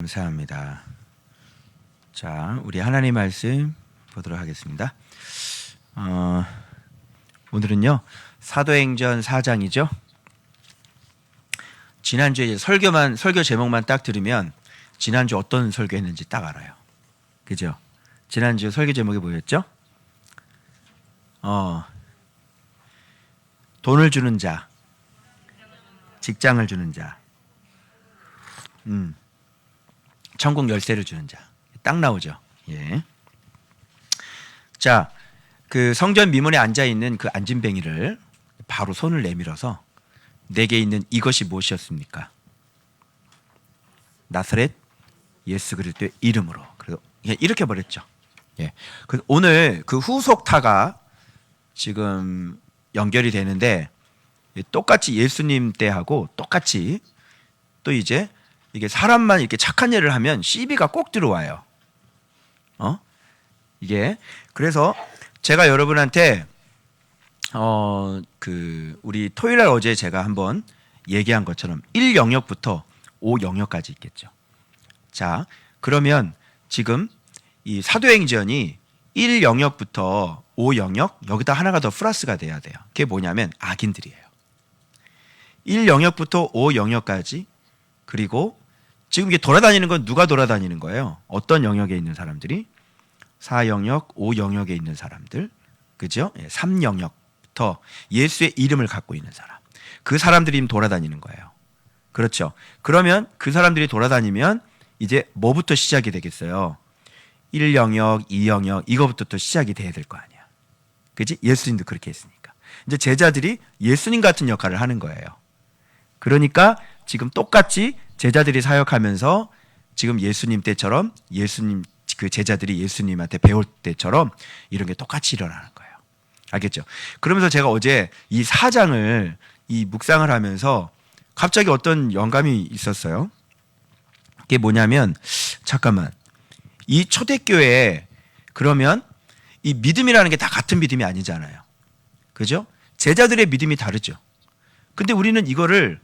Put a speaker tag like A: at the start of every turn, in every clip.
A: 감사합니다. 자, 우리 하나님 말씀 보도록 하겠습니다. 오늘은요 사도행전 4장이죠. 지난주에 설교 제목만 딱 들으면 지난주 어떤 설교했는지 딱 알아요. 그죠? 지난주 설교 제목이 뭐였죠? 돈을 주는 자, 직장을 주는 자, 천국 열쇠를 주는 자. 딱 나오죠. 예. 자, 그 성전 미문에 앉아 있는 그 안진뱅이를 바로 손을 내밀어서 내게 있는 이것이 무엇이었습니까? 나사렛 예수 그리스도의 이름으로. 그래서 이렇게 버렸죠. 예. 그 오늘 그 후속타가 지금 연결이 되는데 똑같이 예수님 때하고 똑같이 또 이제 이게 사람만 이렇게 착한 일을 하면 시비가 꼭 들어와요. 이게 그래서 제가 여러분한테 우리 토요일 날 어제 제가 한번 얘기한 것처럼 1영역부터 5영역까지 있겠죠. 자, 그러면 지금 이 사도행전이 1영역부터 5영역 여기다 하나가 더 플러스가 돼야 돼요. 그게 뭐냐면 악인들이에요. 1영역부터 5영역까지 그리고 지금 이게 돌아다니는 건 누가 돌아다니는 거예요? 어떤 영역에 있는 사람들이? 4영역, 5영역에 있는 사람들, 그죠? 3영역부터 예수의 이름을 갖고 있는 사람, 그 사람들이 돌아다니는 거예요. 그렇죠? 그러면 그 사람들이 돌아다니면 이제 뭐부터 시작이 되겠어요? 1영역, 2영역 이거부터 또 시작이 돼야 될 거 아니야. 그지? 예수님도 그렇게 했으니까. 이제 제자들이 예수님 같은 역할을 하는 거예요. 그러니까 지금 똑같이 제자들이 사역하면서 지금 예수님 때처럼 예수님 그 제자들이 예수님한테 배울 때처럼 이런 게 똑같이 일어나는 거예요. 알겠죠? 그러면서 제가 어제 이 4장을 이 묵상을 하면서 갑자기 어떤 영감이 있었어요. 그게 뭐냐면 잠깐만 이 초대교회에 그러면 이 믿음이라는 게 다 같은 믿음이 아니잖아요. 그죠? 제자들의 믿음이 다르죠. 근데 우리는 이거를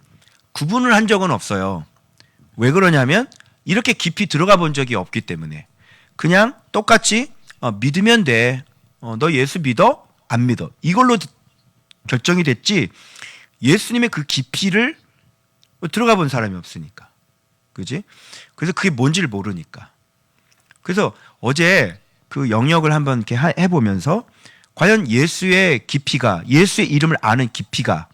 A: 구분을 한 적은 없어요. 왜 그러냐면 이렇게 깊이 들어가 본 적이 없기 때문에 그냥 똑같이 믿으면 돼. 너 예수 믿어? 안 믿어? 이걸로 결정이 됐지 예수님의 그 깊이를 들어가 본 사람이 없으니까. 그지? 그래서 그게 뭔지를 모르니까. 그래서 어제 그 영역을 한번 이렇게 해보면서 과연 예수의 깊이가 예수의 이름을 아는 깊이가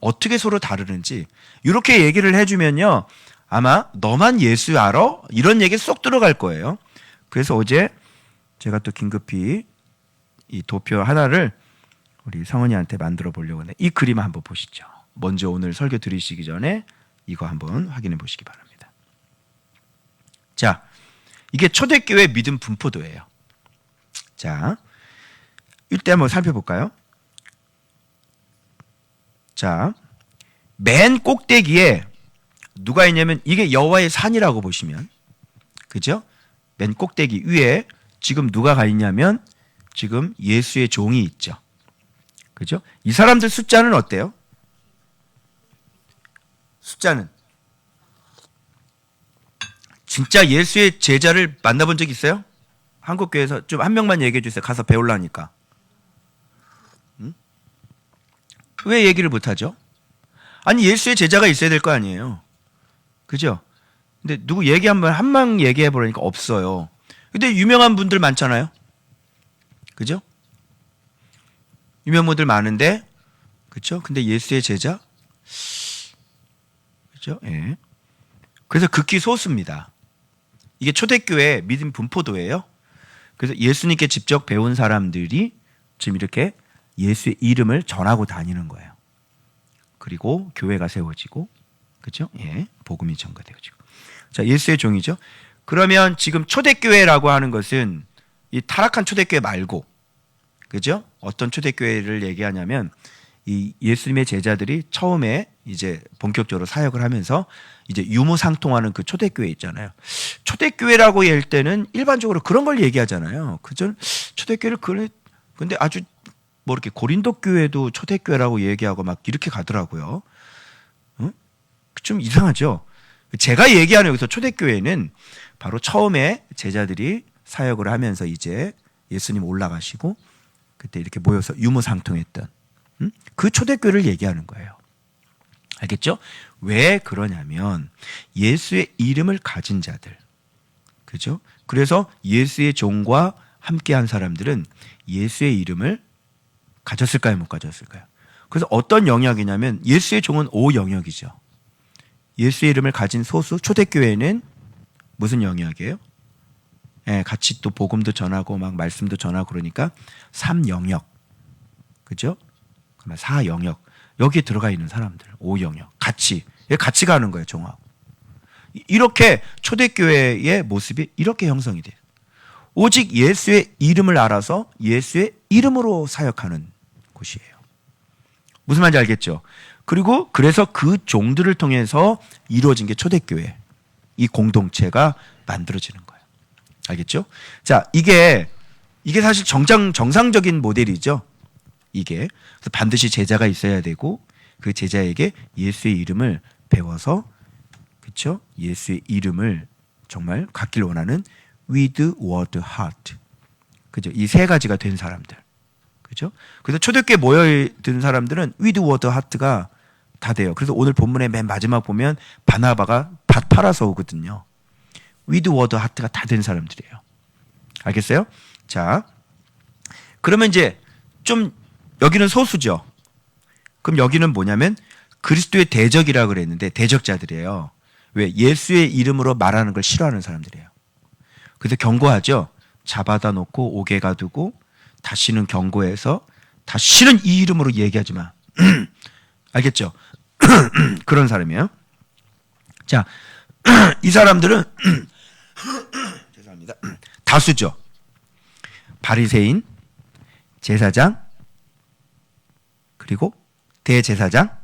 A: 어떻게 서로 다르는지 이렇게 얘기를 해주면요 아마 너만 예수 알아? 이런 얘기 쏙 들어갈 거예요. 그래서 어제 제가 또 긴급히 이 도표 하나를 우리 성은이한테 만들어 보려고 하는데 이 그림 한번 보시죠. 먼저 오늘 설교 들으시기 전에 이거 한번 확인해 보시기 바랍니다. 자, 이게 초대교회 믿음 분포도예요. 자, 이때 한번 살펴볼까요? 자, 맨 꼭대기에 누가 있냐면 이게 여호와의 산이라고 보시면 그죠? 맨 꼭대기 위에 지금 누가 가 있냐면 지금 예수의 종이 있죠. 그죠? 이 사람들 숫자는 어때요? 숫자는 진짜 예수의 제자를 만나본 적 있어요? 한국교회에서 좀 한 명만 얘기해 주세요. 가서 배우려니까. 왜 얘기를 못하죠? 아니 예수의 제자가 있어야 될 거 아니에요. 그죠? 근데 누구 얘기 한 명 얘기해 보라니까 없어요. 근데 유명한 분들 많잖아요. 그죠? 유명한 분들 많은데 그죠? 근데 예수의 제자? 그죠? 예. 그래서 극히 소수입니다. 이게 초대교회 믿음 분포도예요. 그래서 예수님께 직접 배운 사람들이 지금 이렇게 예수의 이름을 전하고 다니는 거예요. 그리고 교회가 세워지고 그렇죠? 예, 복음이 전가되어지고. 자, 예수의 종이죠. 그러면 지금 초대교회라고 하는 것은 이 타락한 초대교회 말고, 그죠? 어떤 초대교회를 얘기하냐면 이 예수님의 제자들이 처음에 이제 본격적으로 사역을 하면서 이제 유무상통하는 그 초대교회 있잖아요. 초대교회라고 할 때는 일반적으로 그런 걸 얘기하잖아요. 그죠? 초대교회를 근데 아주 뭐 이렇게 고린도 교회도 초대교회라고 얘기하고 막 이렇게 가더라고요. 좀 이상하죠. 제가 얘기하는 여기서 초대교회는 바로 처음에 제자들이 사역을 하면서 이제 예수님 올라가시고 그때 이렇게 모여서 유무상통했던 그 초대교회를 얘기하는 거예요. 알겠죠? 왜 그러냐면 예수의 이름을 가진 자들, 그죠? 그래서 예수의 종과 함께한 사람들은 예수의 이름을 가졌을까요? 못 가졌을까요? 그래서 어떤 영역이냐면 예수의 종은 5영역이죠. 예수의 이름을 가진 소수 초대교회는 무슨 영역이에요? 예, 같이 또 복음도 전하고 막 말씀도 전하고 그러니까 3영역, 그죠? 그러면 4영역 여기에 들어가 있는 사람들 5영역 같이 가는 거예요. 종하고 이렇게 초대교회의 모습이 이렇게 형성이 돼요. 오직 예수의 이름을 알아서 예수의 이름으로 사역하는 곳이에요. 무슨 말인지 알겠죠? 그리고 그래서 그 종들을 통해서 이루어진 게 초대교회, 이 공동체가 만들어지는 거예요. 알겠죠? 자, 이게 사실 정상적인 모델이죠. 이게 그래서 반드시 제자가 있어야 되고 그 제자에게 예수의 이름을 배워서, 그렇죠? 예수의 이름을 정말 갖길 원하는 with word heart, 그죠? 이 세 가지가 된 사람들, 그죠? 그래서 초대교회 모여든 사람들은 with word heart가 다 돼요. 그래서 오늘 본문의 맨 마지막 보면 바나바가 밭 팔아서 오거든요. with word heart가 다 된 사람들이에요. 알겠어요? 자, 그러면 이제 좀 여기는 소수죠. 그럼 여기는 뭐냐면 그리스도의 대적이라고 그랬는데 대적자들이에요. 왜? 예수의 이름으로 말하는 걸 싫어하는 사람들이에요. 그래서 경고하죠. 잡아다 놓고 옥에 가두고 다시는 경고해서 다시는 이 이름으로 얘기하지 마. 알겠죠? 그런 사람이에요. 자, 이 사람들은 죄송합니다. 다수죠. 바리새인, 제사장, 그리고 대제사장,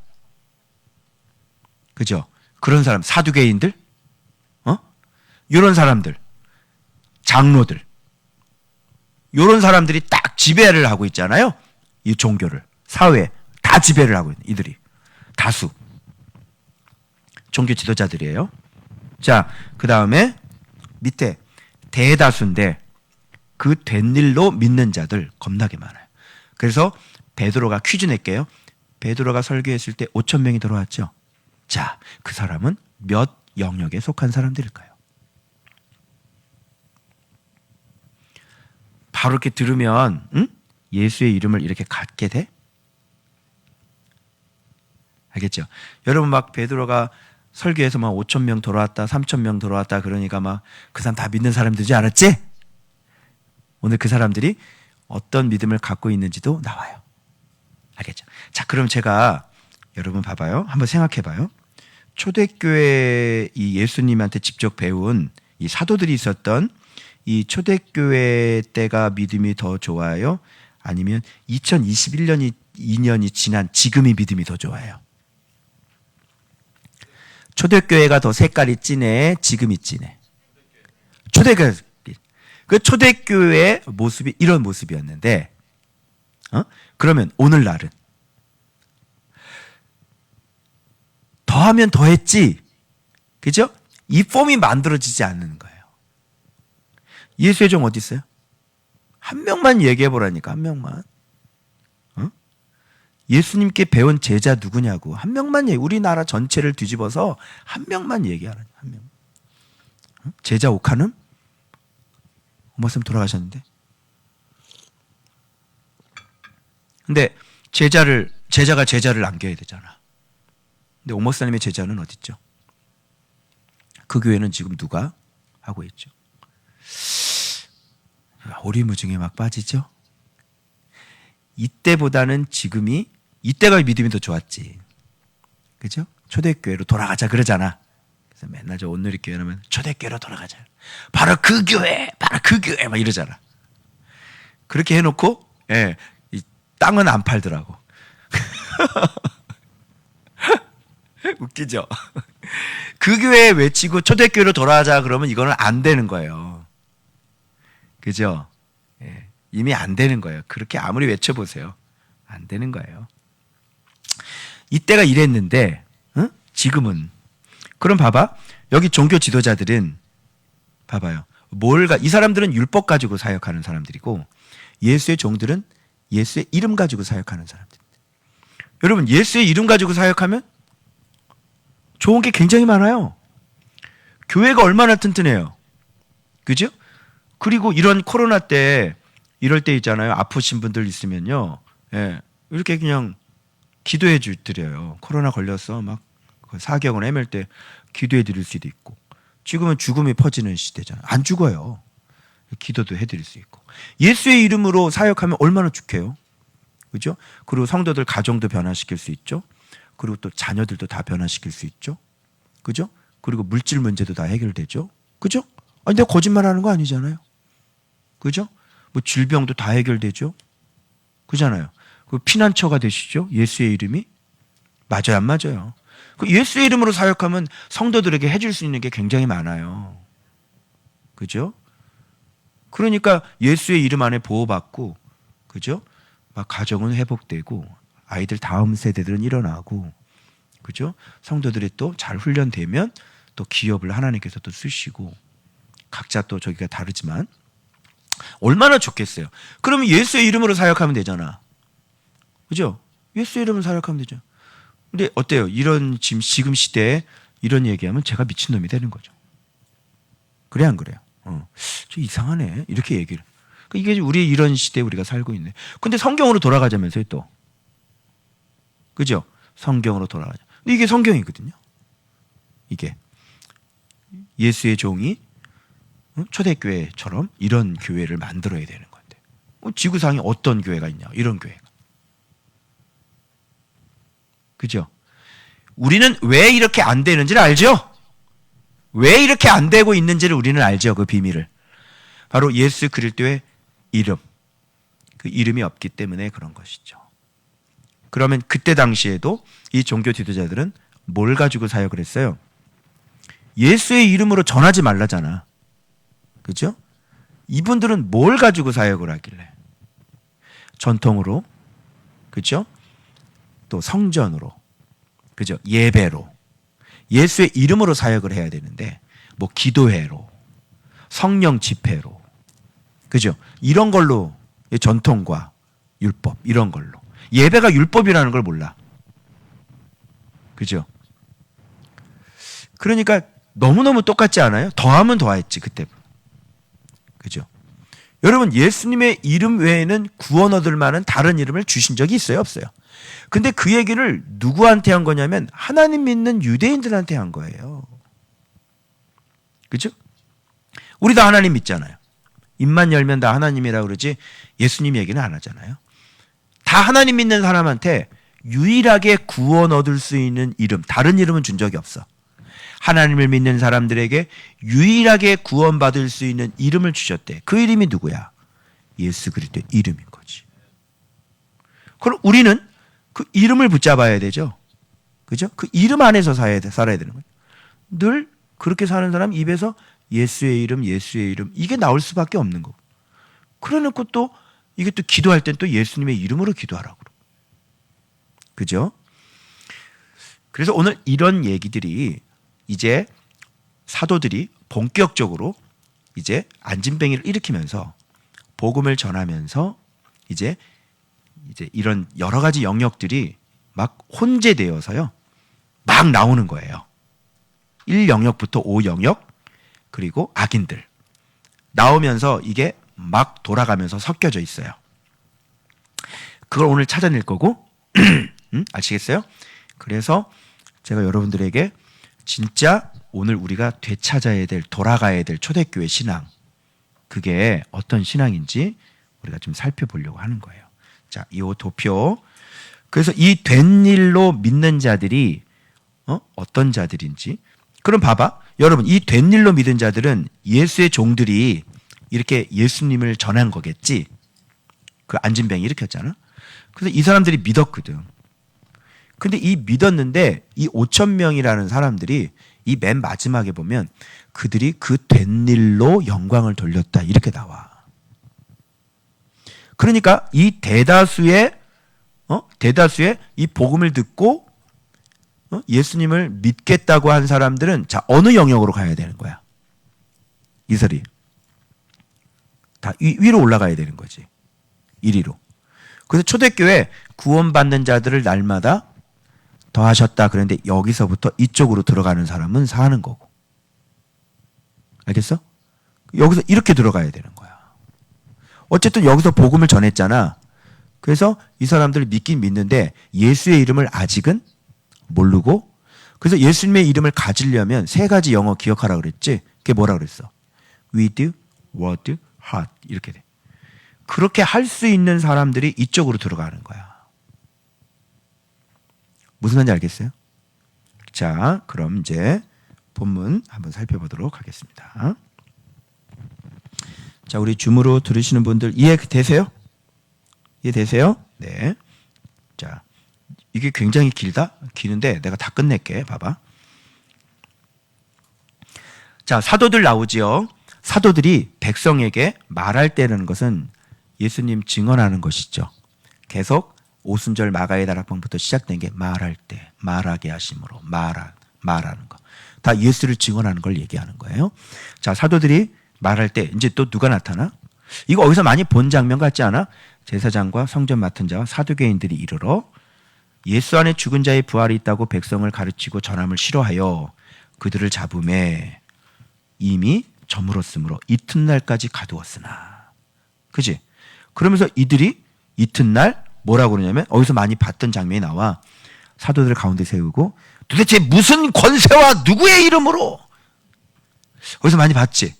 A: 그죠? 그런 사람, 사두개인들, 이런 사람들, 장로들, 이런 사람들이 딱 지배를 하고 있잖아요. 이 종교를, 사회 다 지배를 하고 있는 이들이 다수 종교 지도자들이에요. 자, 그 다음에 밑에 대다수인데 그 된 일로 믿는 자들 겁나게 많아요. 그래서 베드로가 퀴즈 낼게요. 베드로가 설교했을 때 5천 명이 들어왔죠. 자, 그 사람은 몇 영역에 속한 사람들일까요? 바로 이렇게 들으면 예수의 이름을 이렇게 갖게 돼? 알겠죠? 여러분 막 베드로가 설교에서 막 5천 명 돌아왔다, 3천 명 돌아왔다 그러니까 막 그 사람 다 믿는 사람들이지 알았지? 오늘 그 사람들이 어떤 믿음을 갖고 있는지도 나와요. 알겠죠? 자, 그럼 제가 여러분 봐봐요. 한번 생각해 봐요. 초대교회 이 예수님한테 직접 배운 이 사도들이 있었던 이 초대교회 때가 믿음이 더 좋아요? 아니면 2021년이 2년이 지난 지금이 믿음이 더 좋아요? 초대교회가 더 색깔이 진해? 지금이 진해? 초대교회. 그 초대교회의 모습이 이런 모습이었는데, 그러면 오늘날은 더하면 더했지, 그죠? 이 폼이 만들어지지 않는 거예요. 예수의 종 어디 있어요? 한 명만 얘기해 보라니까. 한 명만. 예수님께 배운 제자 누구냐고. 한 명만 우리나라 전체를 뒤집어서 한 명만 얘기하라. 한 명. 제자 오카눔? 어머님 돌아가셨는데. 근데 제자가 제자를 남겨야 되잖아. 근데 오목사님의 제자는 어디 있죠? 그 교회는 지금 누가 하고 있죠? 오리무중에 막 빠지죠? 이때보다는 지금이, 이때가 믿음이 더 좋았지. 그죠? 초대교회로 돌아가자 그러잖아. 그래서 맨날 저 온누리 교회 하면 초대교회로 돌아가자. 바로 그 교회 막 이러잖아. 그렇게 해놓고, 예, 이 땅은 안 팔더라고. 웃기죠? 그 교회에 외치고 초대교회로 돌아가자 그러면 이거는 안 되는 거예요. 그죠? 예, 이미 안 되는 거예요. 그렇게 아무리 외쳐보세요. 안 되는 거예요. 이때가 이랬는데, 지금은. 그럼 봐봐. 여기 종교 지도자들은 봐봐요. 이 사람들은 율법 가지고 사역하는 사람들이고 예수의 종들은 예수의 이름 가지고 사역하는 사람들. 여러분, 예수의 이름 가지고 사역하면 좋은 게 굉장히 많아요. 교회가 얼마나 튼튼해요. 그죠? 그리고 이런 코로나 때 이럴 때 있잖아요. 아프신 분들 있으면요. 예, 이렇게 그냥 기도해 드려요. 코로나 걸려서 막 사경을 헤맬 때 기도해 드릴 수도 있고. 지금은 죽음이 퍼지는 시대잖아요. 안 죽어요. 기도도 해드릴 수 있고. 예수의 이름으로 사역하면 얼마나 좋게요. 그죠? 그리고 성도들 가정도 변화시킬 수 있죠. 그리고 또 자녀들도 다 변화시킬 수 있죠. 그죠? 그리고 물질 문제도 다 해결되죠. 그죠? 아니, 내가 거짓말하는 거 아니잖아요. 그죠? 뭐 질병도 다 해결되죠. 그잖아요. 그 피난처가 되시죠. 예수의 이름이. 맞아요, 안 맞아요? 그 예수의 이름으로 사역하면 성도들에게 해줄 수 있는 게 굉장히 많아요. 그죠? 그러니까 예수의 이름 안에 보호받고, 그죠? 막 가정은 회복되고, 아이들 다음 세대들은 일어나고, 그죠? 성도들이 또 잘 훈련되면 또 기업을 하나님께서 또 쓰시고, 각자 또 저기가 다르지만, 얼마나 좋겠어요. 그러면 예수의 이름으로 사역하면 되잖아. 그죠? 예수의 이름으로 사역하면 되죠. 근데 어때요? 이런 지금 시대에 이런 얘기하면 제가 미친놈이 되는 거죠. 그래 안 그래요? 좀 이상하네. 이렇게 얘기를. 이게 우리 이런 시대에 우리가 살고 있네. 근데 성경으로 돌아가자면서요 또. 그죠? 성경으로 돌아가자. 근데 이게 성경이거든요. 이게 예수의 종이 초대교회처럼 이런 교회를 만들어야 되는 건데. 지구상에 어떤 교회가 있냐? 이런 교회가. 그죠? 우리는 왜 이렇게 안 되는지를 알죠? 왜 이렇게 안 되고 있는지를 우리는 알죠. 그 비밀을. 바로 예수 그리스도의 이름. 그 이름이 없기 때문에 그런 것이죠. 그러면 그때 당시에도 이 종교 지도자들은 뭘 가지고 사역을 했어요? 예수의 이름으로 전하지 말라잖아. 그죠? 이분들은 뭘 가지고 사역을 하길래? 전통으로. 그죠? 또 성전으로, 그죠? 예배로, 예수의 이름으로 사역을 해야 되는데, 뭐 기도회로, 성령 집회로, 그죠? 이런 걸로 전통과 율법 이런 걸로. 예배가 율법이라는 걸 몰라. 그죠? 그러니까 너무너무 똑같지 않아요? 더하면 더했지 그때. 그죠? 여러분, 예수님의 이름 외에는 구원 얻을 만한 다른 이름을 주신 적이 있어요, 없어요? 근데 그 얘기를 누구한테 한 거냐면 하나님 믿는 유대인들한테 한 거예요. 그죠? 우리도 하나님 믿잖아요. 입만 열면 다 하나님이라고 그러지 예수님 얘기는 안 하잖아요. 다 하나님 믿는 사람한테 유일하게 구원 얻을 수 있는 이름, 다른 이름은 준 적이 없어. 하나님을 믿는 사람들에게 유일하게 구원받을 수 있는 이름을 주셨대. 그 이름이 누구야? 예수 그리스도의 이름인 거지. 그럼 우리는 그 이름을 붙잡아야 되죠. 그죠? 그 이름 안에서 살아야 되는 거예요. 늘 그렇게 사는 사람 입에서 예수의 이름, 예수의 이름 이게 나올 수밖에 없는 거고. 그래놓고 또 이게 또 기도할 땐 또 예수님의 이름으로 기도하라고. 그죠? 그래서 오늘 이런 얘기들이 이제 사도들이 본격적으로 이제 안진뱅이를 일으키면서 복음을 전하면서 이제 이런 여러 가지 영역들이 막 혼재되어서요. 막 나오는 거예요. 1영역부터 5영역 그리고 악인들 나오면서 이게 막 돌아가면서 섞여져 있어요. 그걸 오늘 찾아낼 거고 아시겠어요? 그래서 제가 여러분들에게 진짜 오늘 우리가 되찾아야 될, 돌아가야 될 초대교회 신앙 그게 어떤 신앙인지 우리가 좀 살펴보려고 하는 거예요. 자, 이 도표. 그래서 이 된 일로 믿는 자들이 어떤 자들인지. 그럼 봐봐. 여러분, 이 된 일로 믿은 자들은 예수의 종들이 이렇게 예수님을 전한 거겠지. 그 안진뱅이 일으켰잖아. 그래서 이 사람들이 믿었거든. 근데 이 믿었는데 이 5천 명이라는 사람들이 이 맨 마지막에 보면 그들이 그 된 일로 영광을 돌렸다 이렇게 나와. 그러니까 이 대다수의 이 복음을 듣고 예수님을 믿겠다고 한 사람들은 자, 어느 영역으로 가야 되는 거야? 이슬이 다 위로 올라가야 되는 거지. 1위로. 그래서 초대교회 구원받는 자들을 날마다 더하셨다. 그런데 여기서부터 이쪽으로 들어가는 사람은 사는 거고. 알겠어? 여기서 이렇게 들어가야 되는 거야. 어쨌든 여기서 복음을 전했잖아. 그래서 이 사람들을 믿긴 믿는데 예수의 이름을 아직은 모르고, 그래서 예수님의 이름을 가지려면 세 가지 영어 기억하라 그랬지. 그게 뭐라 그랬어? with, word, heart 이렇게 돼. 그렇게 할 수 있는 사람들이 이쪽으로 들어가는 거야. 무슨 말인지 알겠어요? 자, 그럼 이제 본문 한번 살펴보도록 하겠습니다. 자, 우리 줌으로 들으시는 분들 이해되세요? 이해되세요? 네. 자, 이게 굉장히 기는데 내가 다 끝낼게. 봐봐. 자, 사도들 나오지요. 사도들이 백성에게 말할 때라는 것은 예수님 증언하는 것이죠. 계속 오순절 마가의 다락방부터 시작된 게 말할 때, 말하게 하심으로 말하는 거. 다 예수를 증언하는 걸 얘기하는 거예요. 자, 사도들이 말할 때 이제 또 누가 나타나? 이거 어디서 많이 본 장면 같지 않아? 제사장과 성전 맡은 자와 사두개인들이 이르러 예수 안에 죽은 자의 부활이 있다고 백성을 가르치고 전함을 싫어하여 그들을 잡음에 이미 저물었으므로 이튿날까지 가두었으나. 그지? 그러면서 이들이 이튿날 뭐라고 그러냐면 어디서 많이 봤던 장면이 나와. 사도들 가운데 세우고 도대체 무슨 권세와 누구의 이름으로? 어디서 많이 봤지?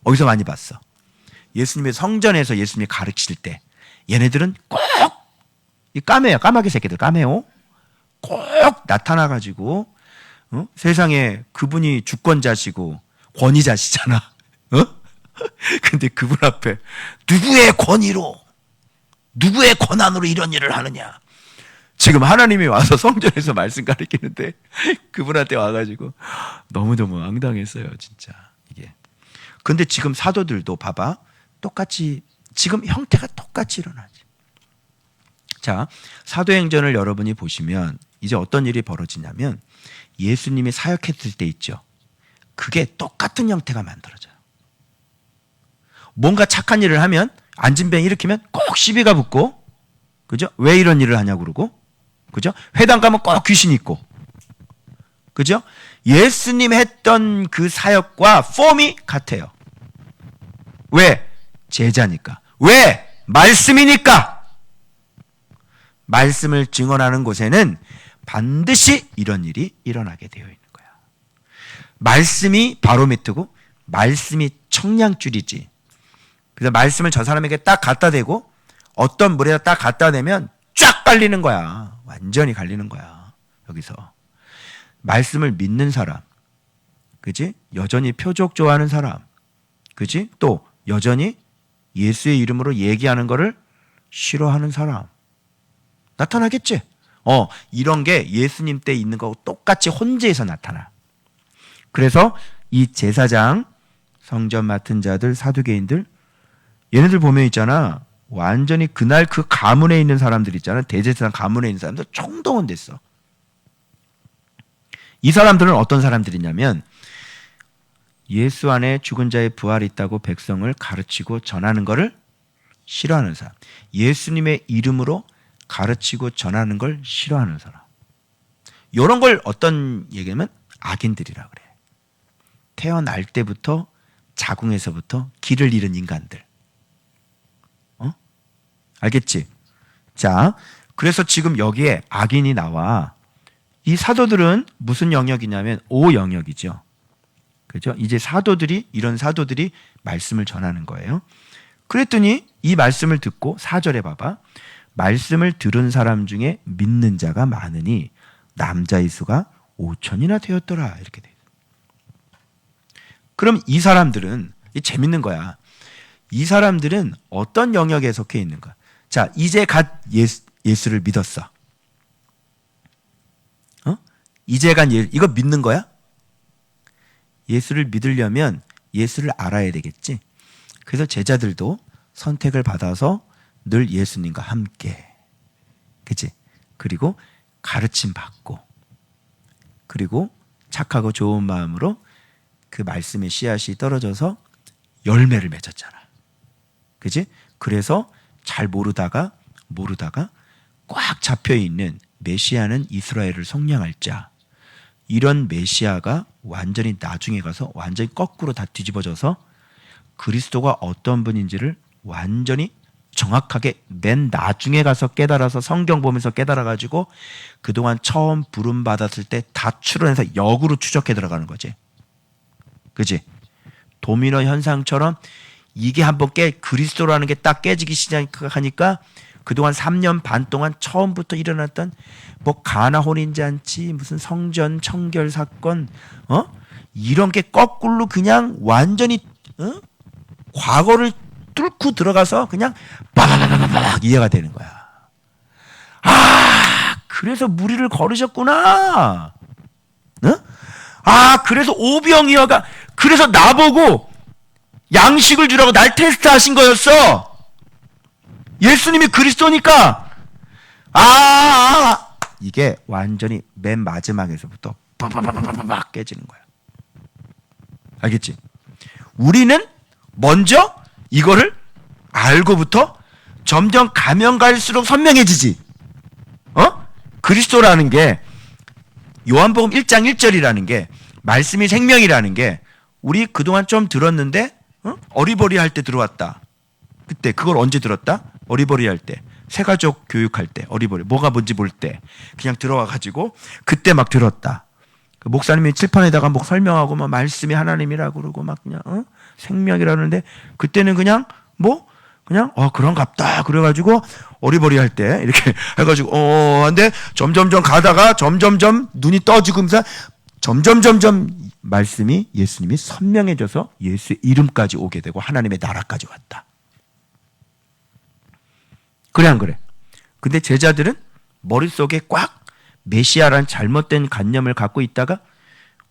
A: 어디서 많이 봤어? 예수님의 성전에서 예수님이 가르칠 때 얘네들은 꼭 이 까마귀 새끼들 까매요. 꼭 나타나가지고 세상에 그분이 주권자시고 권위자시잖아. 근데 그분 앞에 누구의 권위로 누구의 권한으로 이런 일을 하느냐. 지금 하나님이 와서 성전에서 말씀 가르치는데 그분한테 와가지고 너무너무 황당했어요 진짜 이게. 근데 지금 사도들도 봐봐 똑같이 지금 형태가 똑같이 일어나지. 자, 사도행전을 여러분이 보시면 이제 어떤 일이 벌어지냐면 예수님이 사역했을 때 있죠. 그게 똑같은 형태가 만들어져요. 뭔가 착한 일을 하면 안진뱅이 일으키면 꼭 시비가 붙고, 그죠? 왜 이런 일을 하냐고 그러고, 그죠? 회당 가면 꼭 귀신이 있고, 그죠? 예수님 했던 그 사역과 폼이 같아요. 왜? 제자니까. 왜? 말씀이니까. 말씀을 증언하는 곳에는 반드시 이런 일이 일어나게 되어 있는 거야. 말씀이 바로미터고 말씀이 청량줄이지. 그래서 말씀을 저 사람에게 딱 갖다 대고 어떤 물에다 딱 갖다 대면 쫙 갈리는 거야. 완전히 갈리는 거야. 여기서 말씀을 믿는 사람, 그지? 여전히 표적 좋아하는 사람, 그지? 또 여전히 예수의 이름으로 얘기하는 거를 싫어하는 사람 나타나겠지? 이런 게 예수님 때 있는 거하고 똑같이 혼재해서 나타나. 그래서 이 제사장, 성전 맡은 자들, 사두개인들 얘네들 보면 있잖아. 완전히 그날 그 가문에 있는 사람들 있잖아. 대제사장 가문에 있는 사람들 총동원 됐어. 이 사람들은 어떤 사람들이냐면 예수 안에 죽은 자의 부활이 있다고 백성을 가르치고 전하는 것을 싫어하는 사람. 예수님의 이름으로 가르치고 전하는 걸 싫어하는 사람. 이런 걸 어떤 얘기하면 악인들이라 그래. 태어날 때부터 자궁에서부터 길을 잃은 인간들. 알겠지? 자, 그래서 지금 여기에 악인이 나와. 이 사도들은 무슨 영역이냐면 O 영역이죠. 그죠? 이제 이런 사도들이 말씀을 전하는 거예요. 그랬더니 이 말씀을 듣고 4절에 봐봐. 말씀을 들은 사람 중에 믿는 자가 많으니 남자의 수가 5천이나 되었더라. 이렇게 돼. 그럼 이 사람들은 재밌는 거야. 이 사람들은 어떤 영역에 속해 있는 거야? 자, 이제 갓 예수를 믿었어. 이제 간 이거 믿는 거야? 예수를 믿으려면 예수를 알아야 되겠지. 그래서 제자들도 선택을 받아서 늘 예수님과 함께, 그치? 그리고 가르침 받고, 그리고 착하고 좋은 마음으로 그 말씀의 씨앗이 떨어져서 열매를 맺었잖아. 그지? 그래서 잘 모르다가 꽉 잡혀있는 메시아는 이스라엘을 속량할 자, 이런 메시아가 완전히 나중에 가서 완전히 거꾸로 다 뒤집어져서 그리스도가 어떤 분인지를 완전히 정확하게 맨 나중에 가서 깨달아서 성경 보면서 깨달아가지고 그동안 처음 부름 받았을 때 다 추론해서 역으로 추적해 들어가는 거지. 그지? 도미노 현상처럼 이게 한번 그리스도라는 게 딱 깨지기 시작하니까 그동안 3년 반 동안 처음부터 일어났던 뭐 가나 혼인잔치, 무슨 성전 청결 사건, 이런 게 거꾸로 그냥 완전히 과거를 뚫고 들어가서 그냥 빠바바바박 이해가 되는 거야. 아, 그래서 무리를 거르셨구나. 아, 그래서 오병이어가 그래서 나보고 양식을 주라고 날 테스트하신 거였어. 예수님이 그리스도니까. 이게 완전히 맨 마지막에서부터 빠바바바박 깨지는 거야. 알겠지? 우리는 먼저 이거를 알고부터 점점 가면 갈수록 선명해지지. 그리스도라는 게 요한복음 1장 1절이라는 게 말씀이 생명이라는 게 우리 그동안 좀 들었는데 어리버리할 때 들어왔다. 그때 그걸 언제 들었다? 어리버리할 때, 새가족 교육할 때, 어리버리 뭐가 뭔지 볼 때 그냥 들어와가지고 그때 막 들었다. 그 목사님이 칠판에다가 뭐 설명하고 막 말씀이 하나님이라고 그러고 막 그냥 생명이라는데 그때는 그냥 그런갑다 그래가지고 어리버리할 때 이렇게 해가지고 근데 점점점 가다가 점점점 눈이 떠지면서 점점점점 말씀이 예수님이 선명해져서 예수의 이름까지 오게 되고 하나님의 나라까지 왔다. 그래 안 그래? 근데 제자들은 머릿속에 꽉 메시아라는 잘못된 관념을 갖고 있다가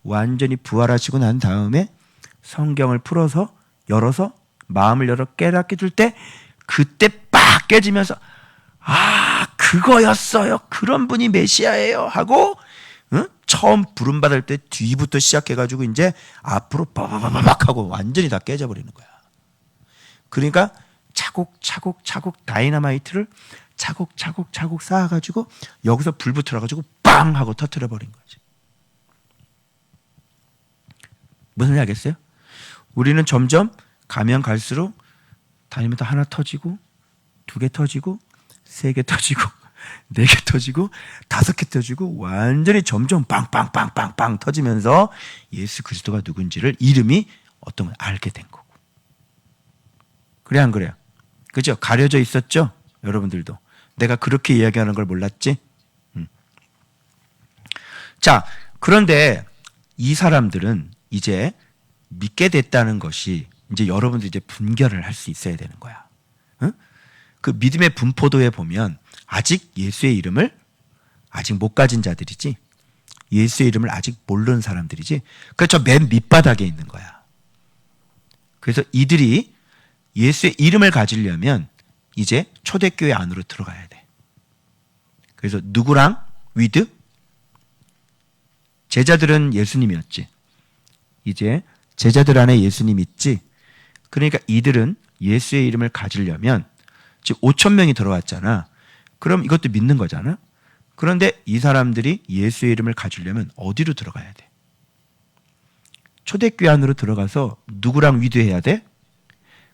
A: 완전히 부활하시고 난 다음에 성경을 풀어서 열어서 마음을 열어 깨닫게 줄 때 그때 빡 깨지면서 그거였어요. 그런 분이 메시아예요 하고 처음 부름받을 때 뒤부터 시작해가지고 이제 앞으로 빠바바박 하고 완전히 다 깨져버리는 거야. 그러니까 차곡차곡 다이너마이트를 차곡차곡 쌓아가지고 여기서 불 붙여가지고 빵 하고 터뜨려버린 거지. 무슨 소리 알겠어요? 우리는 점점 가면 갈수록 다니면서 하나 터지고 2개 터지고 3개 터지고 4개 터지고 5개 터지고 완전히 점점 빵빵빵빵빵 터지면서 예수 그리스도가 누군지를 이름이 어떤 걸 알게 된 거고. 그래 안 그래요? 그죠? 가려져 있었죠? 여러분들도. 내가 그렇게 이야기하는 걸 몰랐지? 자, 그런데 이 사람들은 이제 믿게 됐다는 것이 이제 여러분들 이제 분별을 할 수 있어야 되는 거야. 그 믿음의 분포도에 보면 아직 예수의 이름을 아직 못 가진 자들이지, 예수의 이름을 아직 모르는 사람들이지, 그래서 맨 밑바닥에 있는 거야. 그래서 이들이 예수의 이름을 가지려면 이제 초대교회 안으로 들어가야 돼. 그래서 누구랑 위드? 제자들은 예수님이었지. 이제 제자들 안에 예수님 있지. 그러니까 이들은 예수의 이름을 가지려면 지금 5천 명이 들어왔잖아. 그럼 이것도 믿는 거잖아. 그런데 이 사람들이 예수의 이름을 가지려면 어디로 들어가야 돼? 초대교회 안으로 들어가서 누구랑 위드해야 돼?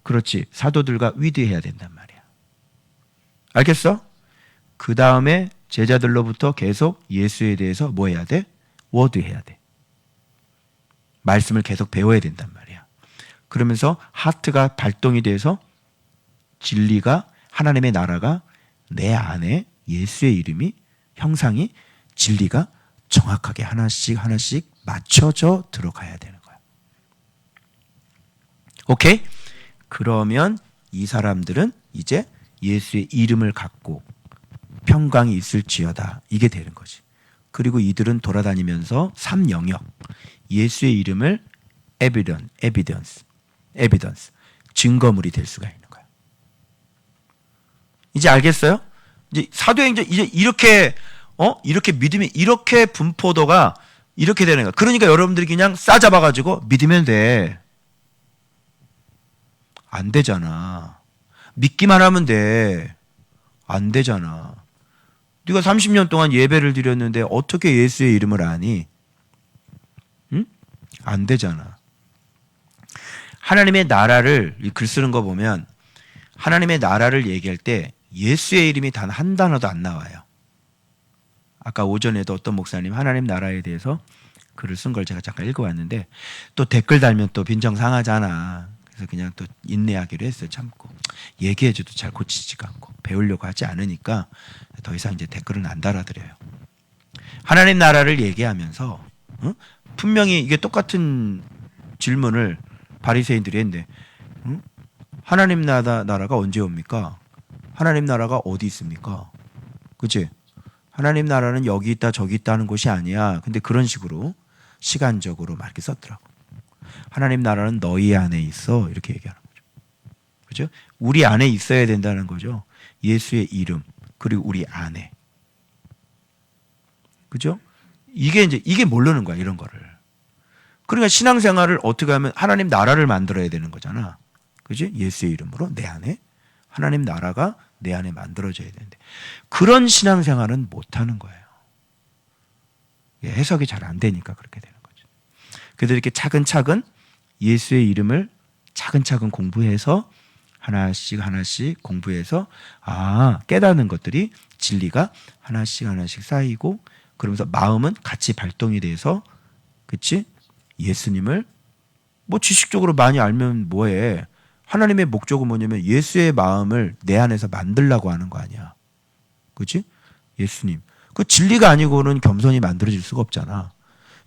A: 그렇지. 사도들과 위드해야 된단 말이야. 알겠어? 그 다음에 제자들로부터 계속 예수에 대해서 뭐 해야 돼? 워드해야 돼. 말씀을 계속 배워야 된단 말이야. 그러면서 하트가 발동이 돼서 진리가, 하나님의 나라가 내 안에 예수의 이름이, 형상이, 진리가 정확하게 하나씩 하나씩 맞춰져 들어가야 되는 거야. 오케이? 그러면 이 사람들은 이제 예수의 이름을 갖고 평강이 있을지어다, 이게 되는 거지. 그리고 이들은 돌아다니면서 3영역, 예수의 이름을 에비던스, 증거물이 될 수가 있는 거야. 이제 알겠어요? 이제 사도행전 이제 이렇게 믿음이 이렇게 분포도가 이렇게 되는 거야. 그러니까 여러분들이 그냥 싸잡아가지고 믿으면 돼. 안 되잖아. 믿기만 하면 돼. 안 되잖아. 네가 30년 동안 예배를 드렸는데 어떻게 예수의 이름을 아니? 응? 안 되잖아. 하나님의 나라를, 이 글 쓰는 거 보면 하나님의 나라를 얘기할 때 예수의 이름이 단 한 단어도 안 나와요. 아까 오전에도 어떤 목사님 하나님 나라에 대해서 글을 쓴 걸 제가 잠깐 읽어봤는데 또 댓글 달면 또 빈정상하잖아. 그래서 그냥 또 인내하기로 했어요. 참고. 얘기해줘도 잘 고치지가 않고 배우려고 하지 않으니까 더 이상 이제 댓글은 안 달아드려요. 하나님 나라를 얘기하면서 분명히 이게 똑같은 질문을 바리새인들이 했는데 하나님 나라가 언제 옵니까? 하나님 나라가 어디 있습니까? 그치? 하나님 나라는 여기 있다 저기 있다 하는 곳이 아니야. 근데 그런 식으로 시간적으로 막 이렇게 썼더라고. 하나님 나라는 너희 안에 있어. 이렇게 얘기하는 거죠. 그죠? 우리 안에 있어야 된다는 거죠. 예수의 이름 그리고 우리 안에. 그죠? 이게 모르는 거야. 이런 거를. 그러니까 신앙생활을 어떻게 하면 하나님 나라를 만들어야 되는 거잖아. 그지? 예수의 이름으로 내 안에 하나님 나라가 내 안에 만들어져야 되는데 그런 신앙생활은 못하는 거예요. 해석이 잘 안 되니까 그렇게 되는 거죠. 그래도 이렇게 차근차근 예수의 이름을 차근차근 공부해서 하나씩 하나씩 공부해서 깨닫는 것들이 진리가 하나씩 하나씩 쌓이고 그러면서 마음은 같이 발동이 돼서 그치? 예수님을 뭐 지식적으로 많이 알면 뭐해. 하나님의 목적은 뭐냐면 예수의 마음을 내 안에서 만들려고 하는 거 아니야. 그렇지? 예수님. 그 진리가 아니고는 겸손이 만들어질 수가 없잖아.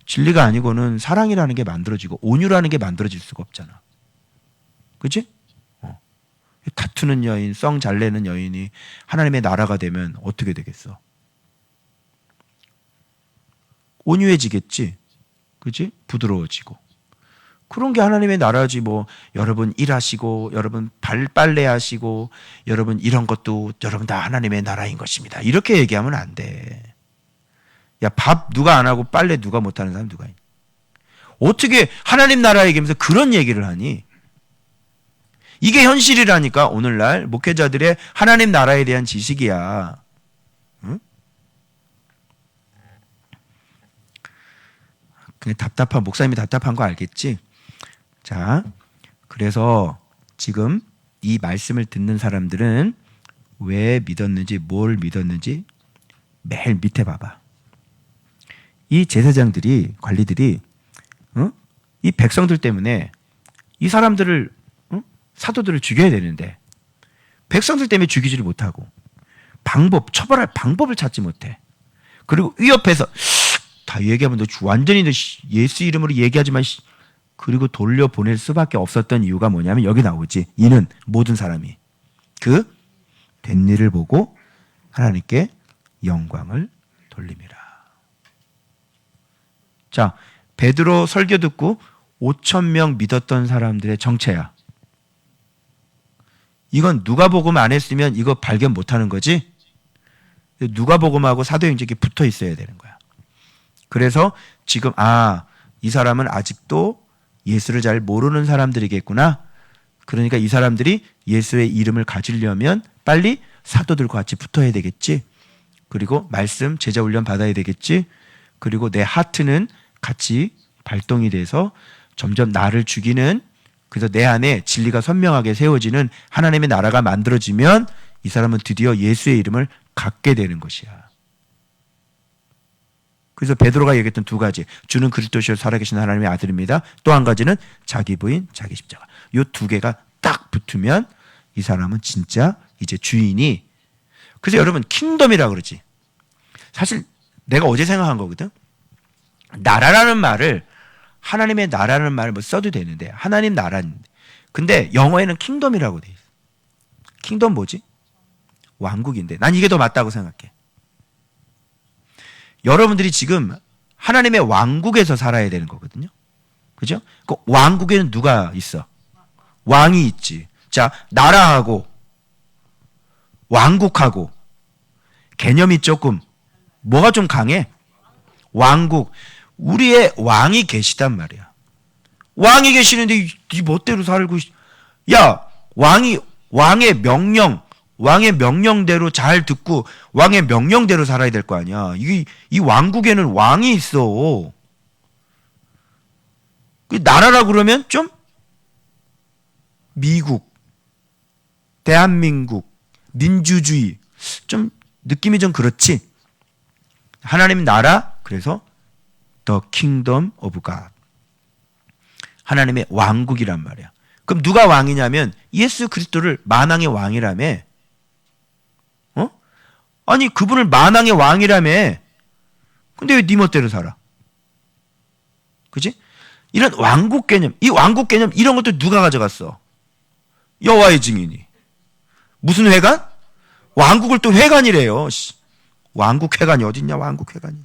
A: 진리가 아니고는 사랑이라는 게 만들어지고 온유라는 게 만들어질 수가 없잖아. 그렇지? 다투는 여인, 썽 잘 내는 여인이 하나님의 나라가 되면 어떻게 되겠어? 온유해지겠지. 그렇지? 부드러워지고. 그런 게 하나님의 나라지. 뭐 여러분 일하시고 여러분 빨래하시고 여러분 이런 것도 여러분 다 하나님의 나라인 것입니다. 이렇게 얘기하면 안 돼. 야, 밥 누가 안 하고 빨래 누가 못하는 사람 누가 있니? 어떻게 하나님 나라 얘기하면서 그런 얘기를 하니? 이게 현실이라니까. 오늘날 목회자들의 하나님 나라에 대한 지식이야. 응? 그냥 답답한 목사님이 답답한 거 알겠지? 자, 그래서 지금 이 말씀을 듣는 사람들은 왜 믿었는지, 뭘 믿었는지 매일 밑에 봐봐. 이 제사장들이, 관리들이 이 백성들 때문에 이 사람들을, 사도들을 죽여야 되는데 백성들 때문에 죽이지를 못하고 처벌할 방법을 찾지 못해. 그리고 위협해서 다 얘기하면 너 완전히 예수 이름으로 얘기하지만 그리고 돌려보낼 수밖에 없었던 이유가 뭐냐면 여기 나오지. 이는 모든 사람이 그 된 일을 보고 하나님께 영광을 돌림이라. 자, 베드로 설교 듣고 5,000명 믿었던 사람들의 정체야. 이건 누가복음 안 했으면 이거 발견 못하는 거지. 누가복음하고 사도행전이 붙어 있어야 되는 거야. 그래서 지금 이 사람은 아직도 예수를 잘 모르는 사람들이겠구나. 그러니까 이 사람들이 예수의 이름을 가지려면 빨리 사도들과 같이 붙어야 되겠지. 그리고 말씀 제자 훈련 받아야 되겠지. 그리고 내 하트는 같이 발동이 돼서 점점 나를 죽이는, 그래서 내 안에 진리가 선명하게 세워지는 하나님의 나라가 만들어지면 이 사람은 드디어 예수의 이름을 갖게 되는 것이야. 그래서 베드로가 얘기했던 두 가지, 주는 그리스도시요 살아계신 하나님의 아들입니다. 또 한 가지는 자기 부인, 자기 십자가. 이 두 개가 딱 붙으면 이 사람은 진짜 이제 주인이. 그래서 여러분 킹덤이라고 그러지. 사실 내가 어제 생각한 거거든. 나라라는 말을, 하나님의 나라라는 말을 뭐 써도 되는데 하나님 나라인데, 근데 영어에는 킹덤이라고 돼 있어. 킹덤 뭐지? 왕국인데 난 이게 더 맞다고 생각해. 여러분들이 지금 하나님의 왕국에서 살아야 되는 거거든요. 그죠? 그 왕국에는 누가 있어? 왕이 있지. 자, 나라하고 왕국하고 개념이 조금 뭐가 좀 강해? 왕국. 우리의 왕이 계시단 말이야. 왕이 계시는데 네 멋대로 살고, 야, 왕의 명령대로 잘 듣고 왕의 명령대로 살아야 될 거 아니야. 이 왕국에는 왕이 있어. 그 나라라 그러면 좀 미국, 대한민국, 민주주의, 좀 느낌이 좀 그렇지. 하나님 나라, 그래서 The Kingdom of God, 하나님의 왕국이란 말이야. 그럼 누가 왕이냐면 예수 그리스도를 만왕의 왕이라며. 아니 그분을 만왕의 왕이라며. 근데 왜 네 멋대로 살아? 그지? 이런 왕국 개념, 이 왕국 개념 이런 것도 누가 가져갔어? 여호와의 증인이. 무슨 회관? 왕국을 또 회관이래요. 왕국 회관이 어딨냐? 왕국 회관이.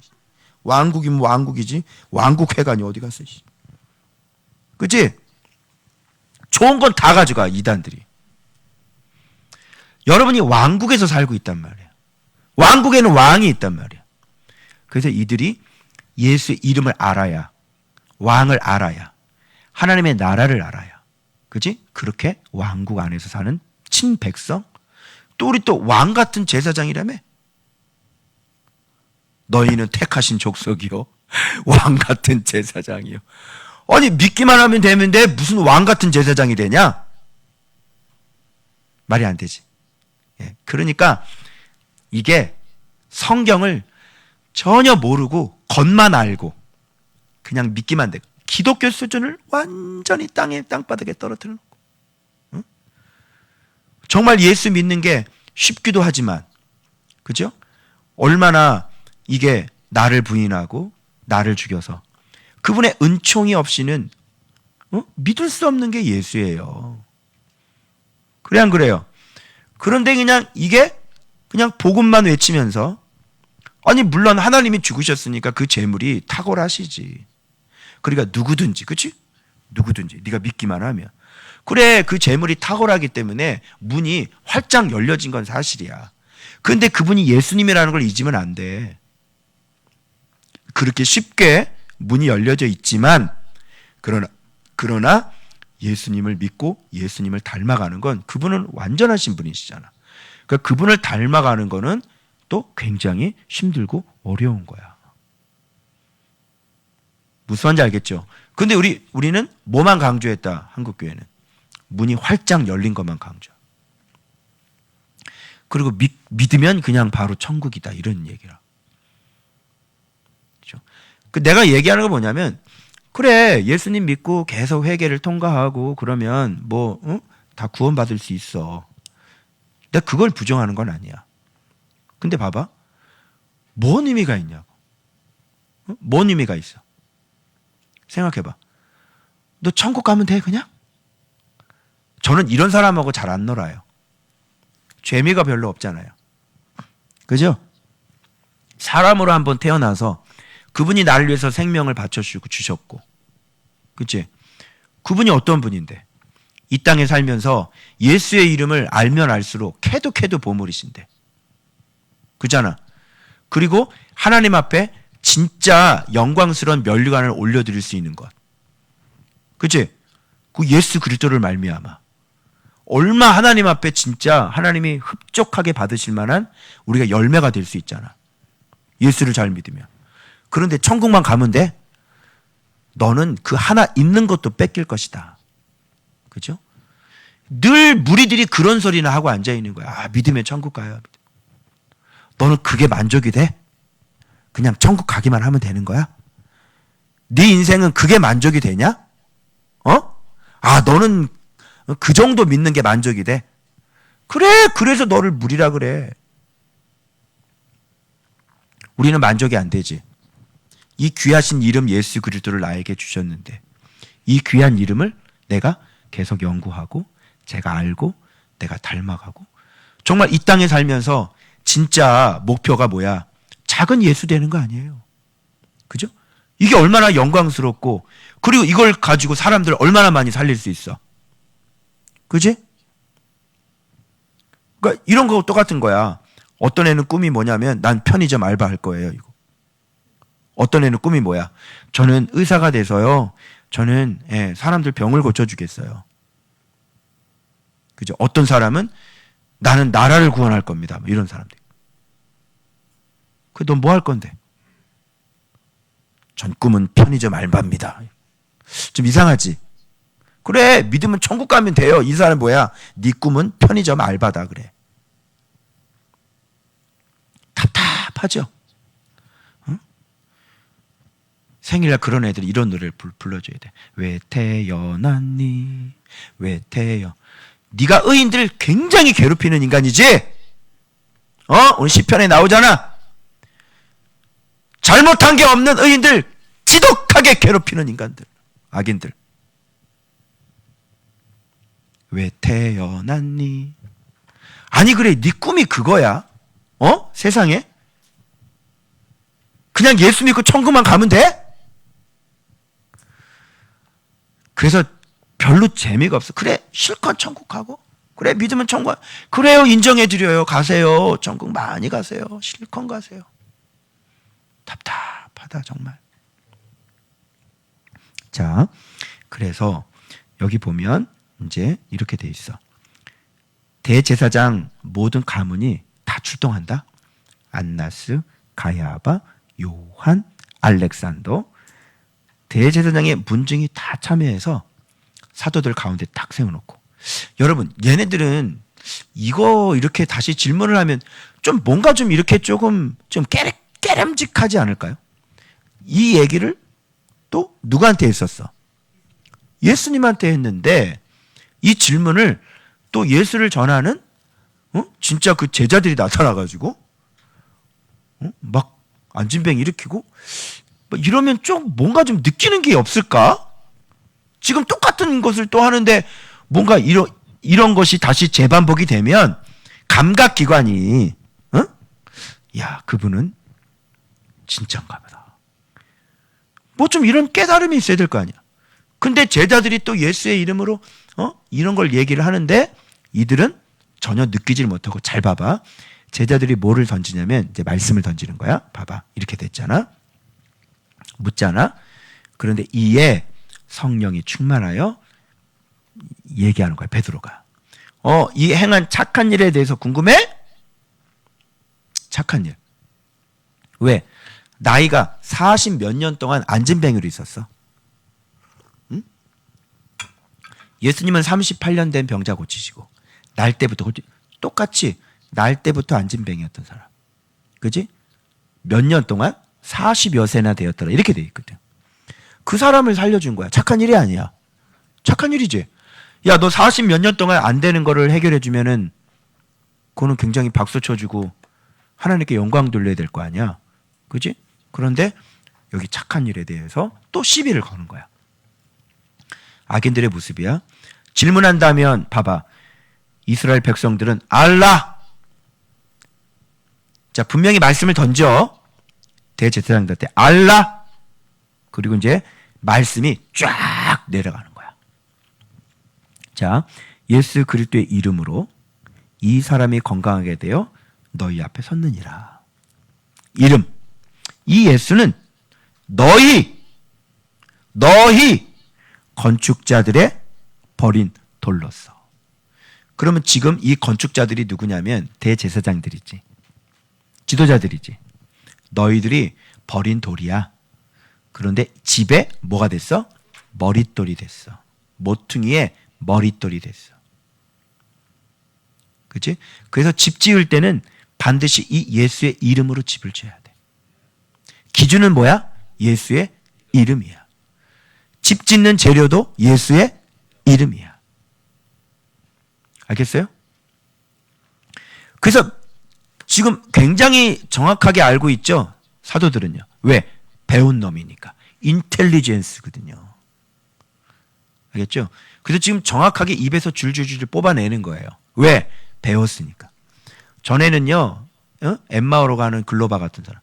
A: 왕국이면 왕국이지. 왕국 회관이 어디 갔어? 그치? 좋은 건 다 가져가, 이단들이. 여러분이 왕국에서 살고 있단 말이야. 왕국에는 왕이 있단 말이야. 그래서 이들이 예수의 이름을 알아야, 왕을 알아야, 하나님의 나라를 알아야, 그치? 그렇게 왕국 안에서 사는 친백성, 또 우리 또 왕 같은 제사장이라며. 너희는 택하신 족속이요, 왕 같은 제사장이요. 아니 믿기만 하면 되는데 무슨 왕 같은 제사장이 되냐? 말이 안 되지. 그러니까 이게 성경을 전혀 모르고 겉만 알고 그냥 믿기만 돼. 기독교 수준을 완전히 땅바닥에 떨어뜨려 놓고, 응? 정말 예수 믿는 게 쉽기도 하지만, 그죠? 얼마나 이게 나를 부인하고 나를 죽여서 그분의 은총이 없이는 믿을 수 없는 게 예수예요. 그래 안 그래요? 그런데 그냥 이게 그냥 복음만 외치면서, 아니 물론 하나님이 죽으셨으니까 그 재물이 탁월하시지. 그러니까 누구든지, 그치? 누구든지 네가 믿기만 하면, 그래 그 재물이 탁월하기 때문에 문이 활짝 열려진 건 사실이야. 그런데 그분이 예수님이라는 걸 잊으면 안 돼. 그렇게 쉽게 문이 열려져 있지만, 그러나 예수님을 믿고 예수님을 닮아가는 건, 그분은 완전하신 분이시잖아. 그러니까 그분을 닮아가는 거는 또 굉장히 힘들고 어려운 거야. 무슨 말인지 알겠죠? 근데 우리는 뭐만 강조했다? 한국교회는 문이 활짝 열린 것만 강조. 그리고 믿으면 그냥 바로 천국이다, 이런 얘기라. 그렇죠? 내가 얘기하는 거 뭐냐면, 그래 예수님 믿고 계속 회개를 통과하고 그러면 다 구원받을 수 있어. 내가 그걸 부정하는 건 아니야. 근데 봐봐, 뭔 의미가 있냐고. 뭔 의미가 있어? 생각해봐. 너 천국 가면 돼 그냥? 저는 이런 사람하고 잘 안 놀아요. 재미가 별로 없잖아요. 그죠? 사람으로 한번 태어나서 그분이 나를 위해서 생명을 바쳐주셨고, 그치? 그분이 어떤 분인데, 이 땅에 살면서 예수의 이름을 알면 알수록 캐도 보물이신데, 그잖아. 그리고 하나님 앞에 진짜 영광스러운 면류관을 올려드릴 수 있는 것, 그치? 그 예수 그리스도를 말미암아 얼마 하나님 앞에 진짜 하나님이 흡족하게 받으실 만한 우리가 열매가 될 수 있잖아, 예수를 잘 믿으면. 그런데 천국만 가면 돼? 너는 그 하나 있는 것도 뺏길 것이다. 그죠? 늘 무리들이 그런 소리나 하고 앉아있는 거야. 믿으면 천국 가요. 너는 그게 만족이 돼? 그냥 천국 가기만 하면 되는 거야? 네 인생은 그게 만족이 되냐? 너는 그 정도 믿는 게 만족이 돼? 그래, 그래서 너를 무리라 그래. 우리는 만족이 안 되지. 이 귀하신 이름 예수 그리스도를 나에게 주셨는데, 이 귀한 이름을 내가 계속 연구하고 제가 알고 내가 닮아가고, 정말 이 땅에 살면서 진짜 목표가 뭐야? 작은 예수 되는 거 아니에요. 그죠? 이게 얼마나 영광스럽고, 그리고 이걸 가지고 사람들 얼마나 많이 살릴 수 있어. 그지? 그러니까 이런 거 똑같은 거야. 어떤 애는 꿈이 뭐냐면, 난 편의점 알바할 거예요. 이거 어떤 애는 꿈이 뭐야? 저는 의사가 돼서요. 저는 사람들 병을 고쳐주겠어요. 그죠? 어떤 사람은 나는 나라를 구원할 겁니다. 이런 사람들. 그 넌 뭐 할 건데? 전 꿈은 편의점 알바입니다. 좀 이상하지? 그래, 믿으면 천국 가면 돼요. 이 사람 뭐야? 네 꿈은 편의점 알바다 그래. 답답하죠? 응? 생일날 그런 애들이 이런 노래를 불러줘야 돼. 왜 태어났니? 왜 태어? 네가 의인들 굉장히 괴롭히는 인간이지? 오늘 시편에 나오잖아. 잘못한 게 없는 의인들 지독하게 괴롭히는 인간들, 악인들. 왜 태어났니? 아니 그래, 네 꿈이 그거야? 세상에? 그냥 예수 믿고 천국만 가면 돼? 그래서 별로 재미가 없어. 그래, 실컷 천국 가고, 그래, 믿으면 천국, 그래요, 인정해드려요. 가세요. 천국 많이 가세요. 실컷 가세요. 답답하다, 정말. 자, 그래서 여기 보면 이제 이렇게 돼 있어. 대제사장 모든 가문이 다 출동한다. 안나스, 가야바, 요한, 알렉산더. 대제사장의 문중이 다 참여해서 사도들 가운데 딱 세워놓고. 여러분, 얘네들은 이거 이렇게 다시 질문을 하면 좀 뭔가 좀 이렇게 조금 좀 깨름직하지 않을까요? 이 얘기를 또 누구한테 했었어? 예수님한테 했는데 이 질문을 또 예수를 전하는 진짜 그 제자들이 나타나가지고 막 안진뱅 일으키고 이러면 좀 뭔가 좀 느끼는 게 없을까? 지금 똑같은 것을 또 하는데 뭔가 이런 것이 다시 재반복이 되면 감각기관이 야, 그분은 진짜인가 보다. 뭐 좀 이런 깨달음이 있어야 될 거 아니야. 근데 제자들이 또 예수의 이름으로 이런 걸 얘기를 하는데 이들은 전혀 느끼질 못하고. 잘 봐봐. 제자들이 뭐를 던지냐면 이제 말씀을 던지는 거야. 봐봐. 이렇게 됐잖아. 묻잖아. 그런데 이에 성령이 충만하여 얘기하는 거야. 베드로가. 이 행한 착한 일에 대해서 궁금해? 착한 일. 왜? 나이가 40 몇 년 동안 안진뱅이로 있었어. 응? 예수님은 38년 된 병자 고치시고 날 때부터 똑같이 날 때부터 안진뱅이였던 사람. 그지? 몇 년 동안 40여 세나 되었더라. 이렇게 돼 있거든. 그 사람을 살려준 거야. 착한 일이 아니야. 착한 일이지. 야, 너 40 몇 년 동안 안 되는 거를 해결해 주면은 그거는 굉장히 박수 쳐주고 하나님께 영광 돌려야 될 거 아니야. 그지? 그런데 여기 착한 일에 대해서 또 시비를 거는 거야. 악인들의 모습이야. 질문한다면 봐봐. 이스라엘 백성들은 알라. 자, 분명히 말씀을 던져. 대제사장들한테 알라. 그리고 이제 말씀이 쫙 내려가는 거야. 자, 예수 그리스도의 이름으로 이 사람이 건강하게 되어 너희 앞에 섰느니라. 이름. 이 예수는 너희 건축자들의 버린 돌로서. 그러면 지금 이 건축자들이 누구냐면 대제사장들이지. 지도자들이지. 너희들이 버린 돌이야. 그런데 집에 뭐가 됐어? 머릿돌이 됐어. 모퉁이에 머릿돌이 됐어. 그치? 그래서 집 지을 때는 반드시 이 예수의 이름으로 집을 지어야 돼. 기준은 뭐야? 예수의 이름이야. 집 짓는 재료도 예수의 이름이야. 알겠어요? 그래서 지금 굉장히 정확하게 알고 있죠? 사도들은요. 왜? 배운 놈이니까. 인텔리전스거든요. 알겠죠? 그래서 지금 정확하게 입에서 줄줄줄 뽑아내는 거예요. 왜? 배웠으니까. 전에는요, 엠마오로 가는 글로바 같은 사람.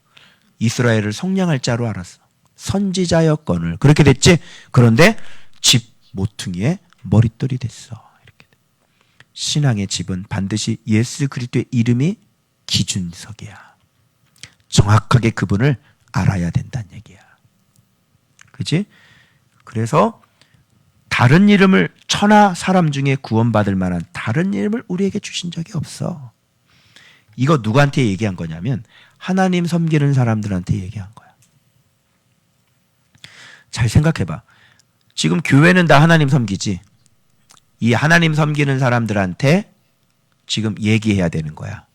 A: 이스라엘을 성량할 자로 알았어. 선지자였건을. 그렇게 됐지? 그런데 집 모퉁이에 머릿돌이 됐어. 이렇게. 신앙의 집은 반드시 예수 그리스도의 이름이 기준석이야. 정확하게 그분을 알아야 된다는 얘기야. 그치? 그래서 다른 이름을 천하 사람 중에 구원받을 만한 다른 이름을 우리에게 주신 적이 없어. 이거 누구한테 얘기한 거냐면 하나님 섬기는 사람들한테 얘기한 거야. 잘 생각해봐. 지금 교회는 다 하나님 섬기지. 이 하나님 섬기는 사람들한테 지금 얘기해야 되는 거야.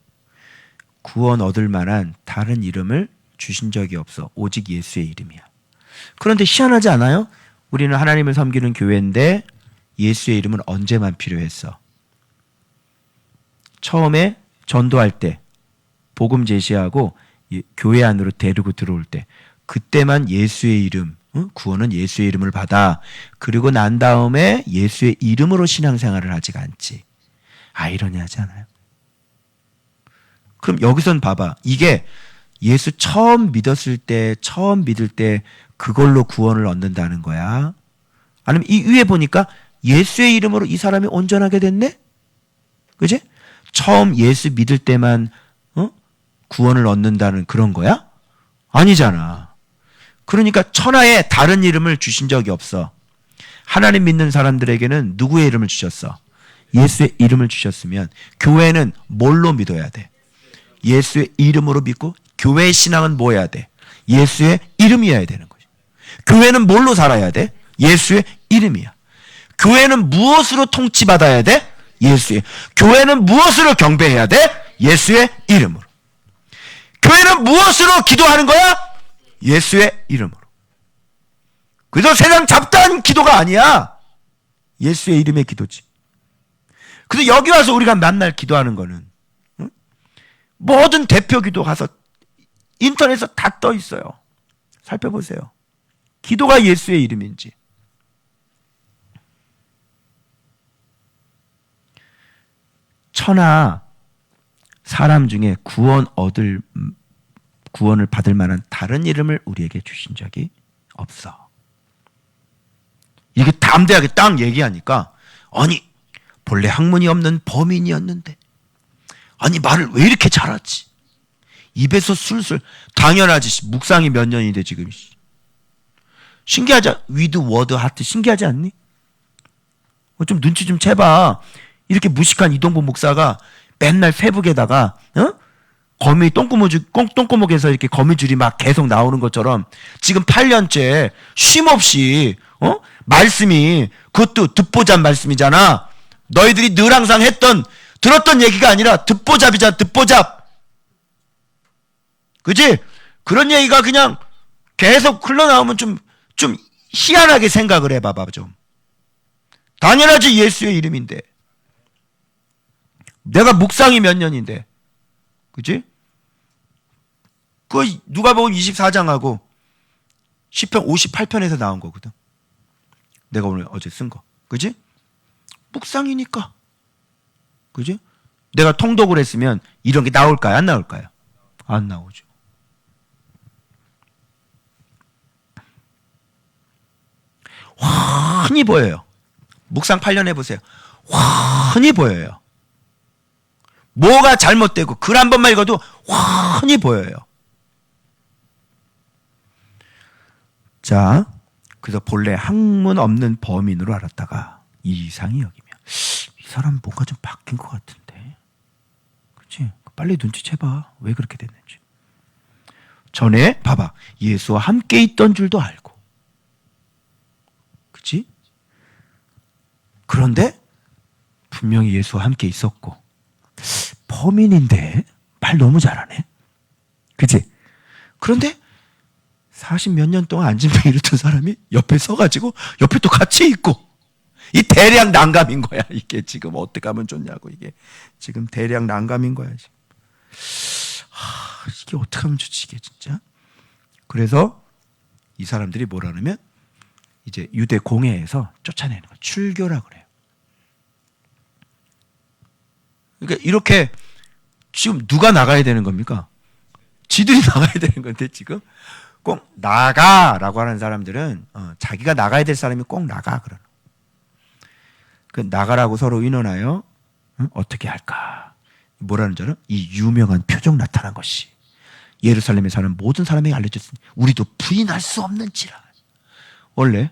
A: 구원 얻을 만한 다른 이름을 주신 적이 없어. 오직 예수의 이름이야. 그런데 희한하지 않아요? 우리는 하나님을 섬기는 교회인데 예수의 이름은 언제만 필요했어? 처음에 전도할 때, 복음 제시하고 교회 안으로 데리고 들어올 때, 그때만 예수의 이름, 구원은 예수의 이름을 받아. 그리고 난 다음에 예수의 이름으로 신앙생활을 하지가 않지. 아이러니하지 않아요? 그럼 여기선 봐봐. 이게 예수 처음 믿었을 때, 처음 믿을 때 그걸로 구원을 얻는다는 거야? 아니면 이 위에 보니까 예수의 이름으로 이 사람이 온전하게 됐네? 그지? 처음 예수 믿을 때만 구원을 얻는다는 그런 거야? 아니잖아. 그러니까 천하에 다른 이름을 주신 적이 없어. 하나님 믿는 사람들에게는 누구의 이름을 주셨어? 예수의 이름을 주셨으면 교회는 뭘로 믿어야 돼? 예수의 이름으로 믿고 교회의 신앙은 뭐 해야 돼? 예수의 이름이어야 되는 거지. 교회는 뭘로 살아야 돼? 예수의 이름이야. 교회는 무엇으로 통치받아야 돼? 예수의. 교회는 무엇으로 경배해야 돼? 예수의 이름으로. 교회는 무엇으로 기도하는 거야? 예수의 이름으로. 그래서 세상 잡다한 기도가 아니야. 예수의 이름의 기도지. 그래서 여기 와서 우리가 맨날 기도하는 거는 모든 대표 기도 가서 인터넷에서 다 떠 있어요. 살펴보세요. 기도가 예수의 이름인지. 천하 사람 중에 구원을 받을 만한 다른 이름을 우리에게 주신 적이 없어. 이게 담대하게 딱 얘기하니까 아니 본래 학문이 없는 범인이었는데 아니 말을 왜 이렇게 잘하지? 입에서 술술. 당연하지. 묵상이 몇 년인데 지금. 신기하지? 위드 워드 하트 신기하지 않니? 좀 눈치 좀 채봐. 이렇게 무식한 이동부 목사가 맨날 페북에다가 거미 똥구멍에서 이렇게 거미줄이 막 계속 나오는 것처럼 지금 8년째 쉼없이 말씀이 그것도 듣보잡 말씀이잖아. 너희들이 늘 항상 들었던 얘기가 아니라 듣보잡이잖아. 듣보잡. 그치? 그런 얘기가 그냥 계속 흘러나오면 좀 희한하게 생각을 해봐봐 좀. 당연하지. 예수의 이름인데. 내가 묵상이 몇 년인데. 그치? 그 누가복음 24장하고 시편 58편에서 나온 거거든. 내가 오늘 어제 쓴 거. 그치? 묵상이니까. 그치? 내가 통독을 했으면 이런 게 나올까요? 안 나올까요? 안 나오죠. 환히 보여요. 묵상 8년 해보세요. 환히 보여요. 뭐가 잘못되고 글 한 번만 읽어도 환히 보여요. 자, 그래서 본래 학문 없는 범인으로 알았다가 이상히 여기며 이 사람 뭔가 좀 바뀐 것 같은데. 그치? 빨리 눈치채봐. 왜 그렇게 됐는지. 전에 봐봐. 예수와 함께 있던 줄도 알고. 그치? 그런데 분명히 예수와 함께 있었고 범인인데 말 너무 잘하네. 그치? 그런데 40 몇 년 동안 안진병 이랬던 사람이 옆에 서가지고 옆에 또 같이 있고 이 대량 난감인 거야. 이게 지금 어떻게 하면 좋냐고. 이게 지금 대량 난감인 거야. 지금. 이게 어떻게 하면 좋지 이게 진짜. 그래서 이 사람들이 뭐라냐면 이제 유대 공회에서 쫓아내는 거야. 출교라 그래요. 그러니까 이렇게 지금 누가 나가야 되는 겁니까? 지들이 나가야 되는 건데 지금 꼭 나가라고 하는 사람들은 자기가 나가야 될 사람이 꼭 나가 그러는. 그 나가라고 서로 의논하여 어떻게 할까? 뭐라는 줄 알아? 이 유명한 표적 나타난 것이 예루살렘에 사는 모든 사람에게 알려졌으니 우리도 부인할 수 없는지라. 원래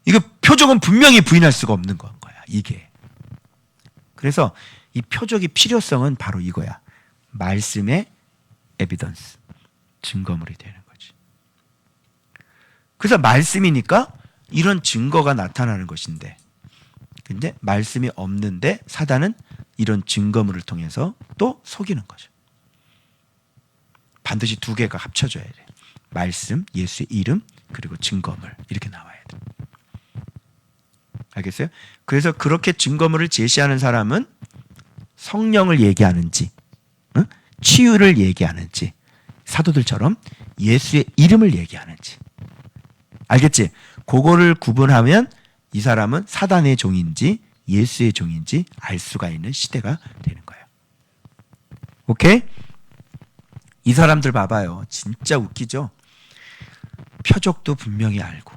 A: 이거 표적은 분명히 부인할 수가 없는 거야. 이게. 그래서 이 표적의 필요성은 바로 이거야. 말씀의 에비던스, 증거물이 되는 거지. 그래서 말씀이니까 이런 증거가 나타나는 것인데, 근데 말씀이 없는데 사단은 이런 증거물을 통해서 또 속이는 거죠. 반드시 두 개가 합쳐져야 돼. 말씀, 예수의 이름, 그리고 증거물, 이렇게 나와야 돼. 알겠어요? 그래서 그렇게 증거물을 제시하는 사람은 성령을 얘기하는지, 치유를 얘기하는지, 사도들처럼 예수의 이름을 얘기하는지. 알겠지? 그거를 구분하면 이 사람은 사단의 종인지 예수의 종인지 알 수가 있는 시대가 되는 거예요. 오케이? 이 사람들 봐봐요. 진짜 웃기죠? 표적도 분명히 알고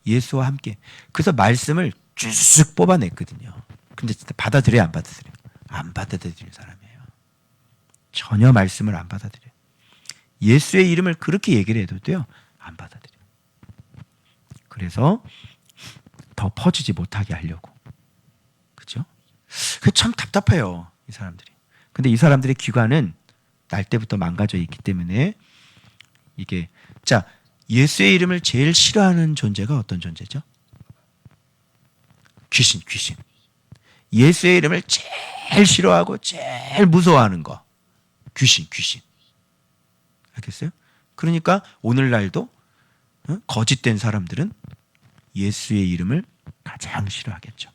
A: 예수와 함께. 그래서 말씀을 쭉 뽑아냈거든요. 근데 진짜 받아들여요, 안 받아들여요? 안 받아들이는 사람이에요. 전혀 말씀을 안 받아들여요. 예수의 이름을 그렇게 얘기를 해도 돼요. 안 받아들여요. 그래서 더 퍼지지 못하게 하려고. 그죠? 그게 참 답답해요, 이 사람들이. 근데 이 사람들의 귀관은 날 때부터 망가져 있기 때문에 이게, 자, 예수의 이름을 제일 싫어하는 존재가 어떤 존재죠? 귀신. 예수의 이름을 제일 싫어하고 제일 무서워하는 거. 귀신. 알겠어요? 그러니까 오늘날도 거짓된 사람들은 예수의 이름을 가장 싫어하겠죠.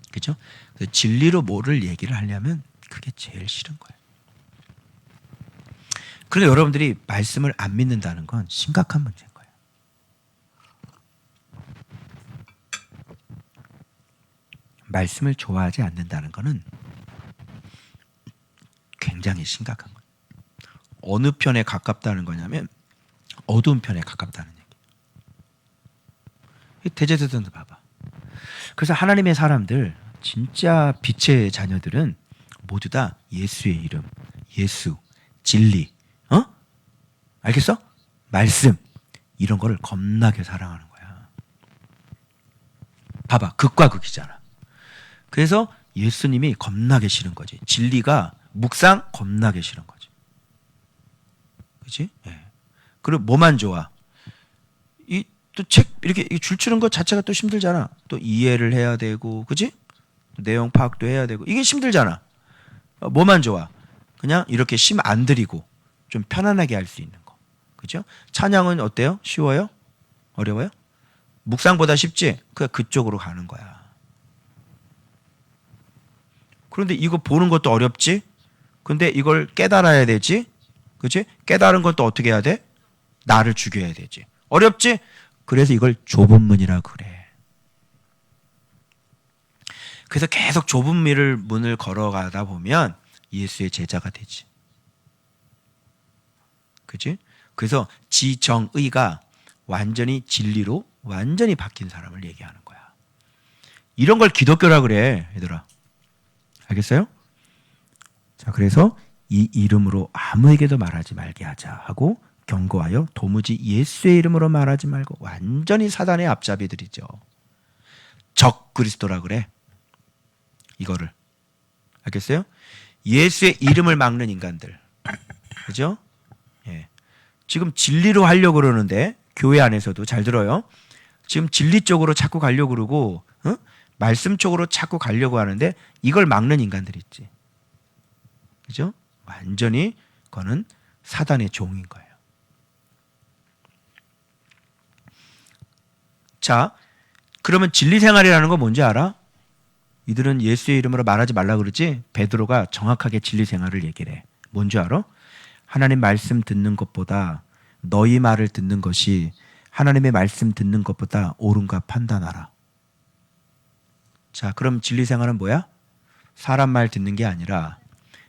A: 그렇죠? 진리로 뭐를 얘기를 하려면 그게 제일 싫은 거예요. 그런데 여러분들이 말씀을 안 믿는다는 건 심각한 문제인 거예요. 말씀을 좋아하지 않는다는 것은 굉장히 심각한 거예요. 어느 편에 가깝다는 거냐면 어두운 편에 가깝다는 얘기예요. 대제사장도 봐봐. 그래서 하나님의 사람들, 진짜 빛의 자녀들은 모두 다 예수의 이름, 예수, 진리, 알겠어? 말씀, 이런 거를 겁나게 사랑하는 거야. 봐봐, 극과 극이잖아. 그래서 예수님이 겁나게 싫은 거지. 진리가, 묵상 겁나게 싫은 거지. 그렇지? 네. 그리고 뭐만 좋아? 이 또 책 이렇게 줄 치는 것 자체가 또 힘들잖아. 또 이해를 해야 되고, 그렇지? 내용 파악도 해야 되고, 이게 힘들잖아. 뭐만 좋아? 그냥 이렇게 심 안 들이고 좀 편안하게 할 수 있는 거. 그죠? 찬양은 어때요? 쉬워요? 어려워요? 묵상보다 쉽지? 그쪽으로 가는 거야. 그런데 이거 보는 것도 어렵지? 근데 이걸 깨달아야 되지? 그치? 깨달은 건 또 어떻게 해야 돼? 나를 죽여야 되지. 어렵지? 그래서 이걸 좁은 문이라 그래. 그래서 계속 좁은 문을 걸어가다 보면 예수의 제자가 되지. 그치? 그래서 지정의가 완전히 진리로 완전히 바뀐 사람을 얘기하는 거야. 이런 걸 기독교라 그래, 얘들아. 알겠어요? 자, 그래서 이 이름으로 아무에게도 말하지 말게 하자 하고 경고하여 도무지 예수의 이름으로 말하지 말고, 완전히 사단의 앞잡이들이죠. 적 그리스도라 그래. 이거를. 알겠어요? 예수의 이름을 막는 인간들. 그죠? 예. 지금 진리로 하려고 그러는데, 교회 안에서도 잘 들어요. 지금 진리 쪽으로 자꾸 가려고 그러고, 말씀 쪽으로 자꾸 가려고 하는데, 이걸 막는 인간들이 있지. 그죠? 완전히 그거는 사단의 종인 거예요. 자, 그러면 진리 생활이라는 거 뭔지 알아? 이들은 예수의 이름으로 말하지 말라 그러지? 베드로가 정확하게 진리 생활을 얘기를 해. 뭔지 알아? 하나님 말씀 듣는 것보다 너희 말을 듣는 것이 하나님의 말씀 듣는 것보다 옳은가 판단하라. 자, 그럼 진리 생활은 뭐야? 사람 말 듣는 게 아니라,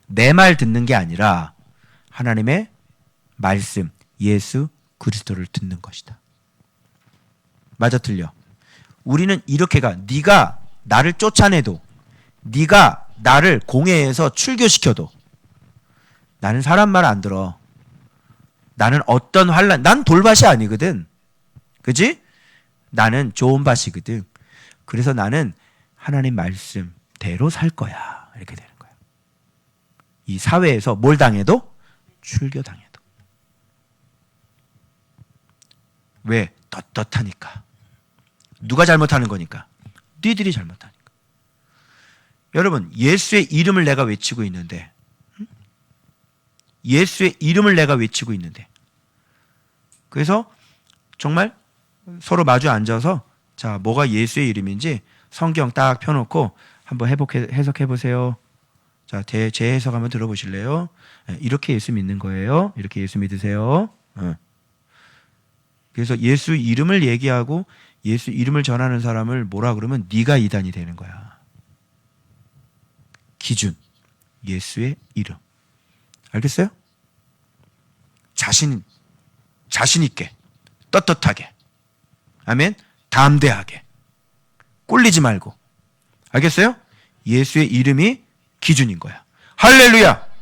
A: 내 말 듣는 게 아니라 하나님의 말씀, 예수 그리스도를 듣는 것이다. 맞아, 틀려? 우리는 이렇게 가. 네가 나를 쫓아내도, 네가 나를 공회에서 출교시켜도, 나는 사람 말 안 들어. 나는 어떤 환란, 난 돌밭이 아니거든. 그지? 나는 좋은 밭이거든. 그래서 나는 하나님 말씀대로 살 거야. 이렇게 되는 거야. 이 사회에서 뭘 당해도 출교당해도. 왜? 떳떳하니까. 누가 잘못하는 거니까? 니들이 잘못하니까. 여러분, 예수의 이름을 내가 외치고 있는데, 예수의 이름을 내가 외치고 있는데, 그래서 정말 서로 마주 앉아서, 자, 뭐가 예수의 이름인지 성경 딱 펴놓고 한번 해석해 보세요. 자, 제 해석 한번 들어보실래요? 이렇게 예수 믿는 거예요. 이렇게 예수 믿으세요. 그래서 예수 이름을 얘기하고 예수 이름을 전하는 사람을 뭐라 그러면 네가 이단이 되는 거야. 기준, 예수의 이름. 알겠어요? 자신 있게, 떳떳하게, 아멘. 담대하게, 꼴리지 말고. 알겠어요? 예수의 이름이 기준인 거야. 할렐루야.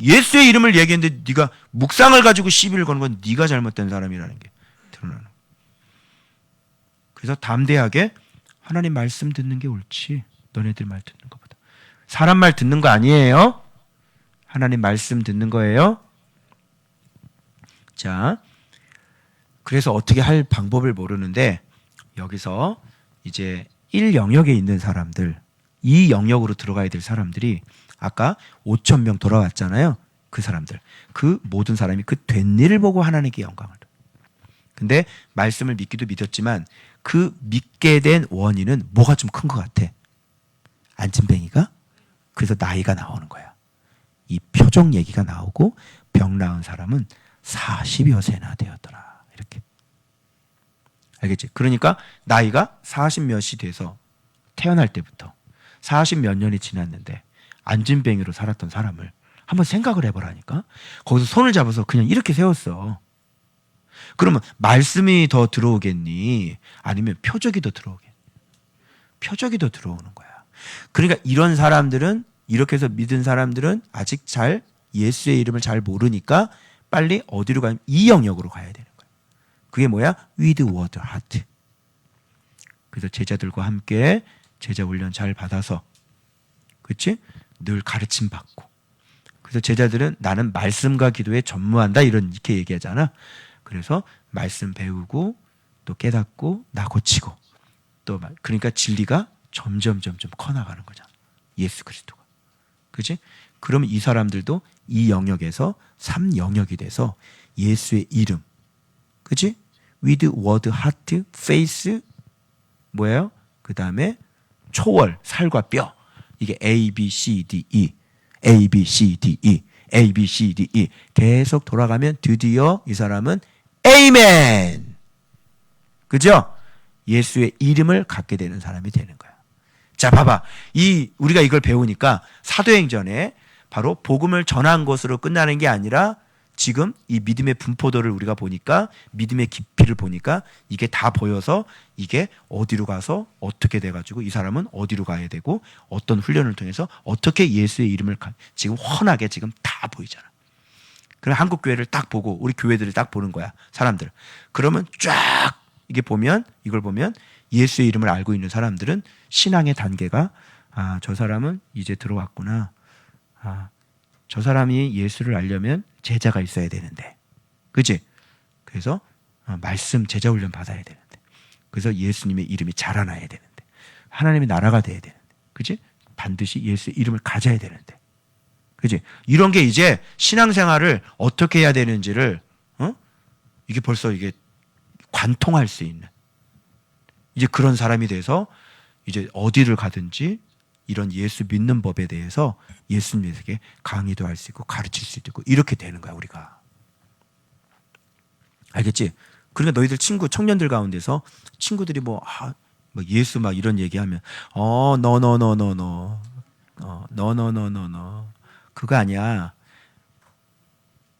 A: 예수의 이름을 얘기했는데 네가 묵상을 가지고 시비를 거는 건 네가 잘못된 사람이라는 게 드러나는 거야. 그래서 담대하게 하나님 말씀 듣는 게 옳지. 너네들 말 듣는 것보다. 사람 말 듣는 거 아니에요. 하나님 말씀 듣는 거예요. 자, 그래서 어떻게 할 방법을 모르는데 여기서 이제 1영역에 있는 사람들, 2영역으로 들어가야 될 사람들이 아까 5천 명 돌아왔잖아요. 그 사람들, 그 모든 사람이 그 된 일을 보고 하나님께 영광을. 근데 말씀을 믿기도 믿었지만 그 믿게 된 원인은 뭐가 좀 큰 것 같아. 안진뱅이가? 그래서 나이가 나오는 거야. 이 표적 얘기가 나오고 병 나은 사람은 40여 세나 되었더라. 이렇게. 알겠지? 그러니까 나이가 40 몇이 돼서 태어날 때부터 40 몇 년이 지났는데 안진뱅이로 살았던 사람을 한번 생각을 해보라니까. 거기서 손을 잡아서 그냥 이렇게 세웠어. 그러면 말씀이 더 들어오겠니? 아니면 표적이 더 들어오겠니? 표적이 더 들어오는 거야. 그러니까 이런 사람들은, 이렇게 해서 믿은 사람들은 아직 잘 예수의 이름을 잘 모르니까 빨리 어디로 가면 이 영역으로 가야 되는 거야. 그게 뭐야? with word heart. 그래서 제자들과 함께 제자 훈련 잘 받아서, 그렇지? 늘 가르침 받고. 그래서 제자들은 나는 말씀과 기도에 전무한다 이렇게 얘기하잖아. 그래서 말씀 배우고 또 깨닫고 나 고치고 또 그러니까 진리가 점점 커나가는 거잖아. 예수 그리스도가. 그렇지? 그러면 이 사람들도 이 영역에서 3영역이 돼서 예수의 이름. 그렇지? with word heart faith 뭐예요? 그다음에 초월 살과 뼈. 이게 A B C D E A B C D E A B C D E 계속 돌아가면 드디어 이 사람은 에이멘. 그죠? 예수의 이름을 갖게 되는 사람이 되는 거야. 자, 봐봐. 우리가 이걸 배우니까 사도행전에 바로 복음을 전한 것으로 끝나는 게 아니라 지금 이 믿음의 분포도를 우리가 보니까 믿음의 깊이를 보니까 이게 다 보여서 이게 어디로 가서 어떻게 돼가지고 이 사람은 어디로 가야 되고 어떤 훈련을 통해서 어떻게 예수의 이름을 지금 훤하게 지금 다 보이잖아. 그럼 한국 교회를 딱 보고 우리 교회들을 딱 보는 거야. 사람들. 그러면 쫙 이걸 보면 예수의 이름을 알고 있는 사람들은 신앙의 단계가 저 사람은 이제 들어왔구나. 저 사람이 예수를 알려면 제자가 있어야 되는데. 그치? 그래서 말씀 제자 훈련 받아야 되는데. 그래서 예수님의 이름이 자라나야 되는데. 하나님의 나라가 돼야 되는데. 그치? 반드시 예수의 이름을 가져야 되는데. 그치? 이런 게 이제 신앙생활을 어떻게 해야 되는지를 이게 벌써 이게 관통할 수 있는 이제 그런 사람이 돼서 이제 어디를 가든지 이런 예수 믿는 법에 대해서 예수님에게 강의도 할 수 있고 가르칠 수도 있고 이렇게 되는 거야 우리가. 알겠지? 그러니까 너희들 청년들 가운데서 친구들이 뭐 예수 막 이런 얘기하면 no 그거 아니야.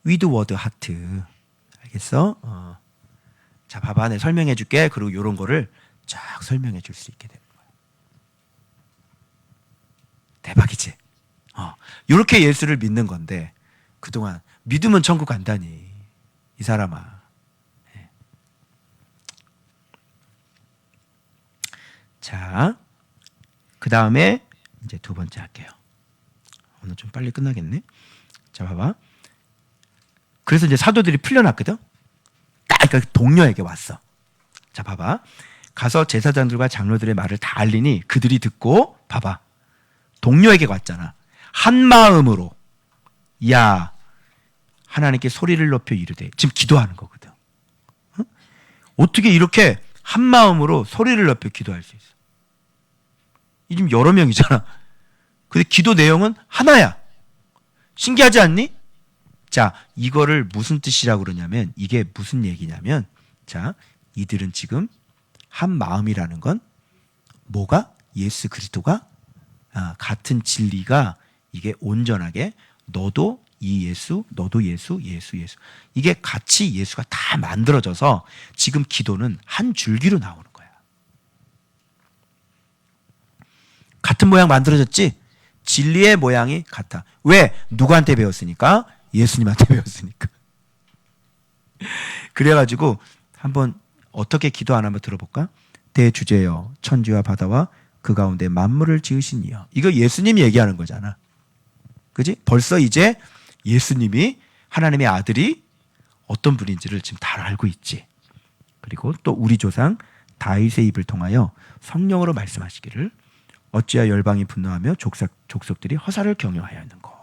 A: with word heart. 알겠어? 자, 봐봐. 내가 설명해 줄게. 그리고 이런 거를 쫙 설명해 줄 수 있게 되는 거야. 대박이지? 이렇게 예수를 믿는 건데 그동안 믿으면 천국 간다니 이 사람아. 자, 그 다음에 이제 두 번째 할게요. 오늘 좀 빨리 끝나겠네. 자, 봐봐. 그래서 이제 사도들이 풀려났거든. 딱 그 동료에게 왔어. 자, 봐봐. 가서 제사장들과 장로들의 말을 다 알리니 그들이 듣고 봐봐. 동료에게 왔잖아. 한 마음으로 야 하나님께 소리를 높여 이르되 지금 기도하는 거거든. 어? 어떻게 이렇게 한 마음으로 소리를 높여 기도할 수 있어? 이 지금 여러 명이잖아. 근데 기도 내용은 하나야. 신기하지 않니? 자, 이거를 무슨 뜻이라고 그러냐면 이게 무슨 얘기냐면 자, 이들은 지금 한 마음이라는 건 뭐가? 예수 그리스도가 같은 진리가 이게 온전하게 너도 이 예수, 너도 예수, 예수. 이게 같이 예수가 다 만들어져서 지금 기도는 한 줄기로 나오는 거야. 같은 모양 만들어졌지? 진리의 모양이 같아. 왜? 누구한테 배웠으니까? 예수님한테 배웠으니까. 그래가지고 한번 어떻게 기도하나 한번 들어볼까? 대주제여 천지와 바다와 그 가운데 만물을 지으신 이여. 이거 예수님이 얘기하는 거잖아. 그지? 벌써 이제 예수님이 하나님의 아들이 어떤 분인지를 지금 다 알고 있지. 그리고 또 우리 조상 다윗의 입을 통하여 성령으로 말씀하시기를 어찌하여 열방이 분노하며 족속들이 허사를 경영하였는고.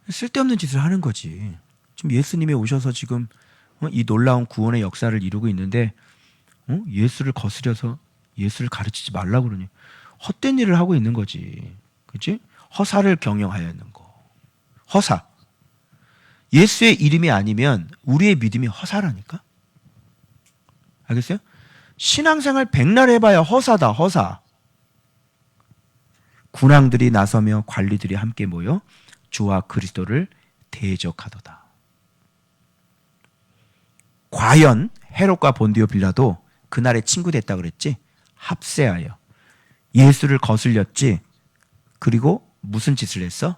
A: 쓸데없는 짓을 하는 거지. 지금 예수님이 오셔서 지금 이 놀라운 구원의 역사를 이루고 있는데 예수를 거스려서 예수를 가르치지 말라고 그러니 헛된 일을 하고 있는 거지. 그렇지? 허사를 경영하였는고. 허사. 예수의 이름이 아니면 우리의 믿음이 허사라니까. 알겠어요? 신앙생활 백날 해봐야 허사다. 허사. 군왕들이 나서며 관리들이 함께 모여 주와 그리스도를 대적하도다. 과연 헤롯과 본디오 빌라도 그날의 친구 됐다 그랬지? 합세하여 예수를 거슬렸지. 그리고 무슨 짓을 했어?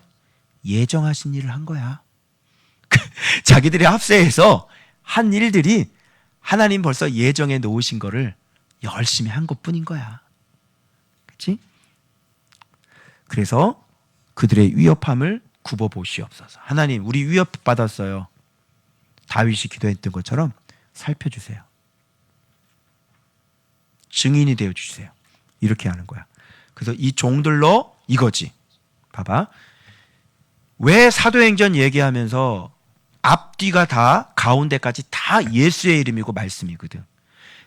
A: 예정하신 일을 한 거야. 자기들이 합세해서 한 일들이 하나님 벌써 예정해 놓으신 거를 열심히 한 것뿐인 거야. 그렇지? 그래서 그들의 위협함을 굽어보시옵소서. 하나님, 우리 위협받았어요. 다윗이 기도했던 것처럼 살펴주세요. 증인이 되어주세요. 이렇게 하는 거야. 그래서 이 종들로 이거지. 봐봐. 왜 사도행전 얘기하면서 앞뒤가 다 가운데까지 다 예수의 이름이고 말씀이거든.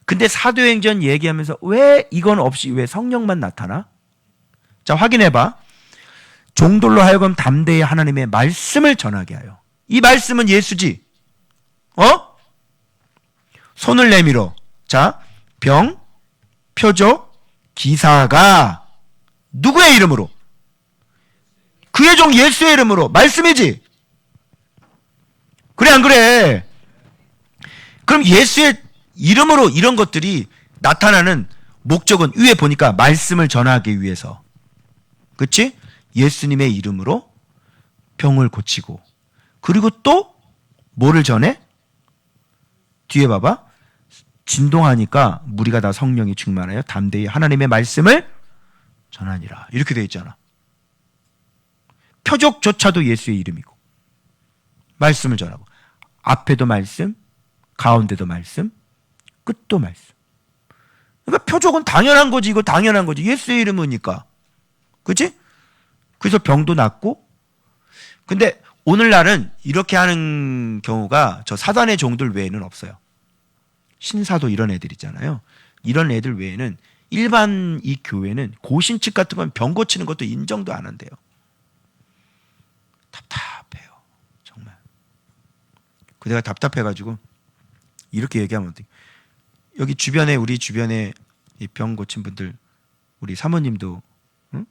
A: 근데 사도행전 얘기하면서 왜 이건 없이 왜 성령만 나타나? 자, 확인해봐. 종들로 하여금 담대히 하나님의 말씀을 전하게 하여. 이 말씀은 예수지. 손을 내밀어. 자, 병, 표적, 기사가 누구의 이름으로? 그의 종 예수의 이름으로. 말씀이지. 그래 안 그래? 그럼 예수의 이름으로 이런 것들이 나타나는 목적은 위에 보니까 말씀을 전하기 위해서. 그렇지? 예수님의 이름으로 병을 고치고 그리고 또 뭐를 전해? 뒤에 봐봐. 진동하니까 무리가 다 성령이 충만하여 담대히 하나님의 말씀을 전하니라. 이렇게 되어 있잖아. 표적조차도 예수의 이름이고 말씀을 전하고 앞에도 말씀, 가운데도 말씀, 끝도 말씀. 그러니까 표적은 당연한 거지. 이거 당연한 거지. 예수의 이름이니까. 그렇지? 그래서 병도 낫고. 근데 오늘날은 이렇게 하는 경우가 저 사단의 종들 외에는 없어요. 신사도 이런 애들 있잖아요. 이런 애들 외에는 일반 이 교회는 고신측 같은 건 병 고치는 것도 인정도 안 한대요. 답답해요. 정말. 그 내가 답답해가지고 이렇게 얘기하면 어떡해. 여기 주변에 우리 주변에 이 병 고친 분들 우리 사모님도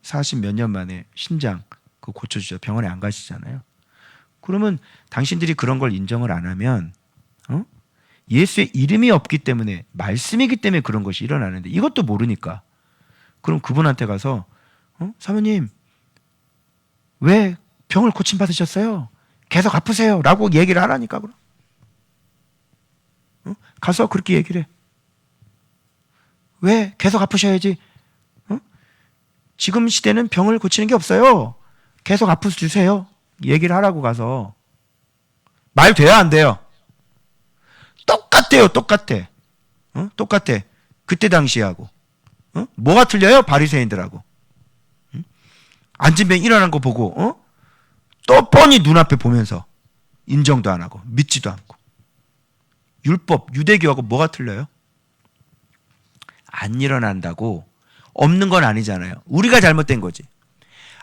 A: 40 몇 년 만에 신장 그거 고쳐주죠. 병원에 안 가시잖아요. 그러면 당신들이 그런 걸 인정을 안 하면 예수의 이름이 없기 때문에 말씀이기 때문에 그런 것이 일어나는데 이것도 모르니까 그럼 그분한테 가서 사모님 왜 병을 고침받으셨어요? 계속 아프세요 라고 얘기를 하라니까. 그럼 가서 그렇게 얘기를 해. 왜 계속 아프셔야지. 지금 시대는 병을 고치는 게 없어요. 계속 아프주세요. 얘기를 하라고 가서. 말 돼야 안 돼요? 똑같아요. 똑같아. 똑같아. 그때 당시하고. 뭐가 틀려요? 바리새인들하고. 앉은 병 일어난 거 보고 또 뻔히 눈앞에 보면서 인정도 안 하고 믿지도 않고. 율법, 유대교하고 뭐가 틀려요? 안 일어난다고 없는 건 아니잖아요. 우리가 잘못된 거지.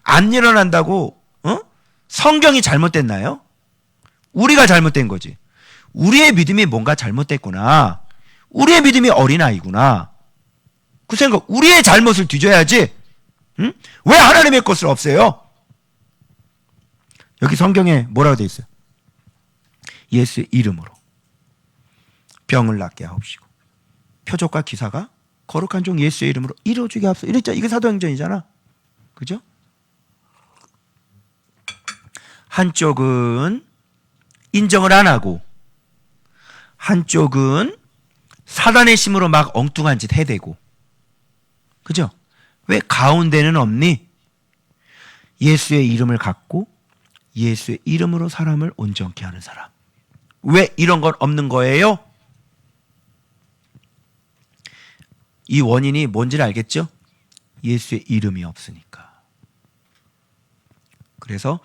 A: 안 일어난다고 성경이 잘못됐나요? 우리가 잘못된 거지. 우리의 믿음이 뭔가 잘못됐구나. 우리의 믿음이 어린아이구나. 그 생각, 우리의 잘못을 뒤져야지. 응? 왜 하나님의 것을 없애요? 여기 성경에 뭐라고 돼 있어요? 예수의 이름으로 병을 낫게 하옵시고 표적과 기사가 거룩한 종 예수의 이름으로 이루어지게 하옵소서. 이랬죠. 이게 사도행전이잖아. 그죠? 한쪽은 인정을 안 하고 한쪽은 사단의 힘으로 막 엉뚱한 짓 해대고. 그죠? 왜 가운데는 없니? 예수의 이름을 갖고 예수의 이름으로 사람을 온전케 하는 사람. 왜 이런 건 없는 거예요? 이 원인이 뭔지를 알겠죠? 예수의 이름이 없으니까. 그래서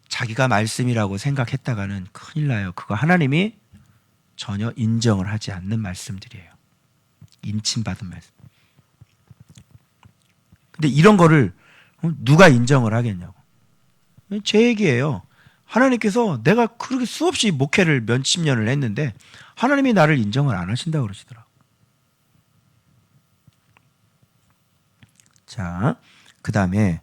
A: 자기가 말씀이라고 생각했다가는 큰일 나요. 그거 하나님이 전혀 인정을 하지 않는 말씀들이에요. 인침받은 말씀. 근데 이런 거를 누가 인정을 하겠냐고. 제 얘기예요. 하나님께서 내가 그렇게 수없이 목회를 몇십 년을 했는데 하나님이 나를 인정을 안 하신다고 그러시더라고요. 자, 그 다음에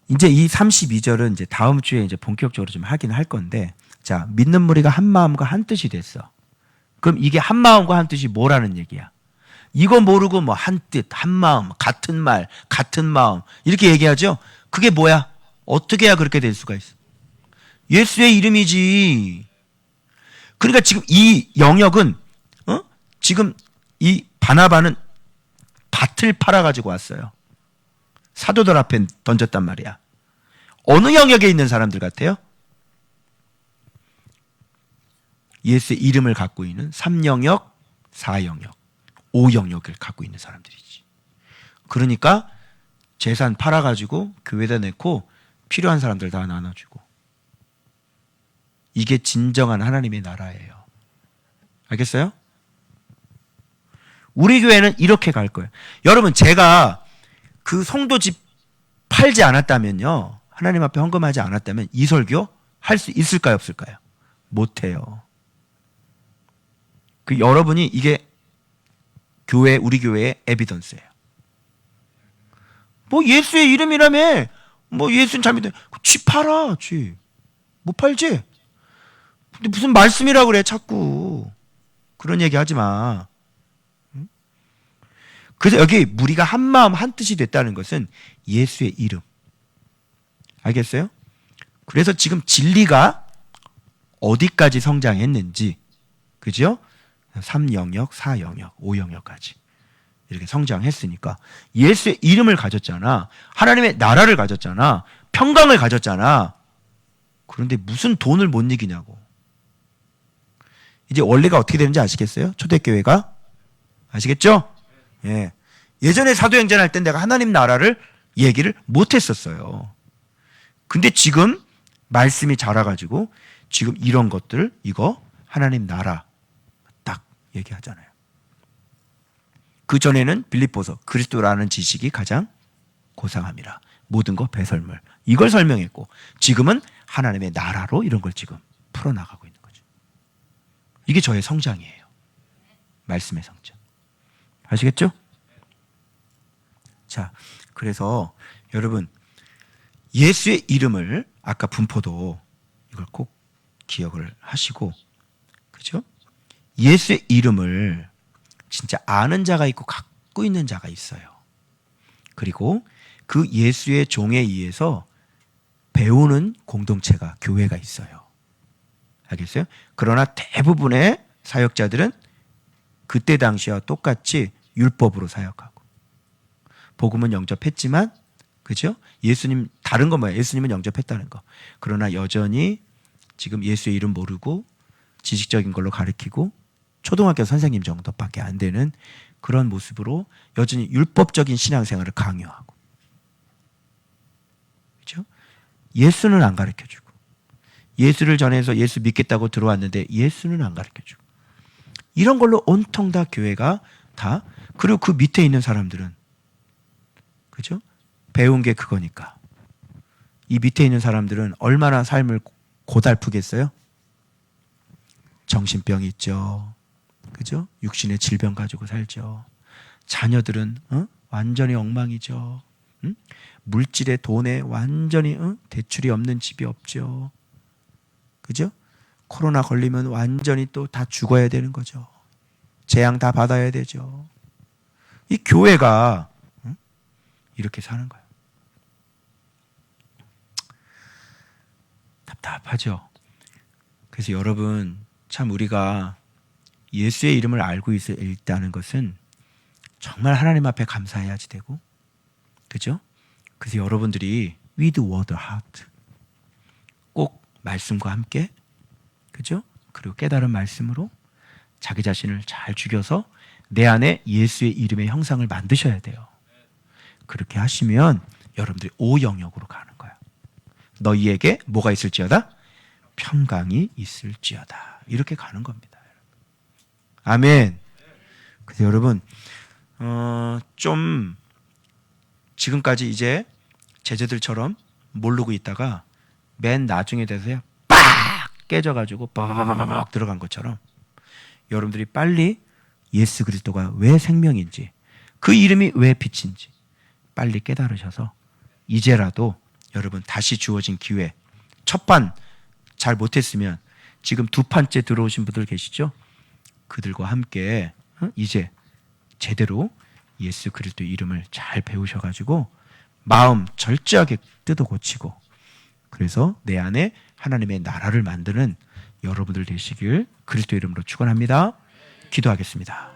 A: 이제 이 32절은 이제 다음 주에 이제 본격적으로 좀 하긴 할 건데, 자, 믿는 무리가 한 마음과 한 뜻이 됐어. 그럼 이게 한 마음과 한 뜻이 뭐라는 얘기야? 이거 모르고 뭐 한 뜻, 한 마음, 같은 말, 같은 마음 이렇게 얘기하죠? 그게 뭐야? 어떻게 해야 그렇게 될 수가 있어? 예수의 이름이지. 그러니까 지금 이 영역은 지금 이 바나바는 밭을 팔아가지고 왔어요. 사도들 앞에 던졌단 말이야. 어느 영역에 있는 사람들 같아요? 예수의 이름을 갖고 있는 3영역, 4영역, 5영역을 갖고 있는 사람들이지. 그러니까 재산 팔아가지고 교회에다 내고 필요한 사람들 다 나눠주고. 이게 진정한 하나님의 나라예요. 알겠어요? 우리 교회는 이렇게 갈 거예요. 여러분, 제가 그 송도집 팔지 않았다면요, 하나님 앞에 헌금하지 않았다면 이 설교 할 수 있을까요, 없을까요? 못해요. 그 여러분이 이게 교회, 우리 교회의 에비던스예요. 뭐 예수의 이름이라며, 뭐 예수는 잘못된, 쥐 팔아, 쥐. 못 팔지? 근데 무슨 말씀이라고 그래, 자꾸. 그런 얘기 하지 마. 그래서 여기 무리가 한 마음 한 뜻이 됐다는 것은 예수의 이름. 알겠어요? 그래서 지금 진리가 어디까지 성장했는지, 그죠? 3영역, 4영역, 5영역까지 이렇게 성장했으니까 예수의 이름을 가졌잖아. 하나님의 나라를 가졌잖아. 평강을 가졌잖아. 그런데 무슨 돈을 못 이기냐고. 이제 원래가 어떻게 되는지 아시겠어요? 초대교회가? 아시겠죠? 예. 예전에 사도행전 할 때 내가 하나님 나라를 얘기를 못 했었어요. 근데 지금 말씀이 자라가지고 지금 이런 것들, 이거 하나님 나라 딱 얘기하잖아요. 그 전에는 빌립보서 그리스도라는 지식이 가장 고상함이라 모든 거 배설물 이걸 설명했고, 지금은 하나님의 나라로 이런 걸 지금 풀어나가고 있는 거죠. 이게 저의 성장이에요. 말씀의 성장. 아시겠죠? 자, 그래서 여러분 예수의 이름을 아까 분포도 이걸 꼭 기억을 하시고, 그죠? 예수의 이름을 진짜 아는 자가 있고 갖고 있는 자가 있어요. 그리고 그 예수의 종에 의해서 배우는 공동체가 교회가 있어요. 알겠어요? 그러나 대부분의 사역자들은 그때 당시와 똑같이 율법으로 사역하고 복음은 영접했지만 그죠? 예수님 다른 건 뭐예요? 예수님은 영접했다는 거. 그러나 여전히 지금 예수의 이름 모르고 지식적인 걸로 가르치고 초등학교 선생님 정도밖에 안 되는 그런 모습으로 여전히 율법적인 신앙생활을 강요하고 그죠? 예수는 안 가르쳐주고 예수를 전해서 예수 믿겠다고 들어왔는데 예수는 안 가르쳐주고 이런 걸로 온통 다 교회가 다 그리고 그 밑에 있는 사람들은 그죠? 배운 게 그거니까 이 밑에 있는 사람들은 얼마나 삶을 고달프겠어요? 정신병이 있죠. 그죠? 육신의 질병 가지고 살죠. 자녀들은 완전히 엉망이죠. 물질에 돈에 완전히 대출이 없는 집이 없죠. 그죠? 코로나 걸리면 완전히 또 다 죽어야 되는 거죠. 재앙 다 받아야 되죠. 이 교회가 이렇게 사는 거예요. 답답하죠. 그래서 여러분 참 우리가 예수의 이름을 알고 있다는 것은 정말 하나님 앞에 감사해야지 되고 그죠? 그래서 여러분들이 with word heart 꼭 말씀과 함께 그죠? 그리고 깨달은 말씀으로 자기 자신을 잘 죽여서 내 안에 예수의 이름의 형상을 만드셔야 돼요. 그렇게 하시면 여러분들이 오영역으로 가는 거예요. 너희에게 뭐가 있을지어다? 평강이 있을지어다. 이렇게 가는 겁니다. 아멘. 그래서 여러분 좀 지금까지 이제 제자들처럼 모르고 있다가 맨 나중에 돼서요 빡 깨져가지고 빡 들어간 것처럼 여러분들이 빨리 예수 그리스도가 왜 생명인지 그 이름이 왜 빛인지 빨리 깨달으셔서 이제라도 여러분 다시 주어진 기회 첫 판 잘 못했으면 지금 두 판째 들어오신 분들 계시죠? 그들과 함께 이제 제대로 예수 그리스도 이름을 잘 배우셔가지고 마음 절저하게 뜯어 고치고 그래서 내 안에 하나님의 나라를 만드는 여러분들 되시길 그리스도 이름으로 축원합니다. 기도하겠습니다.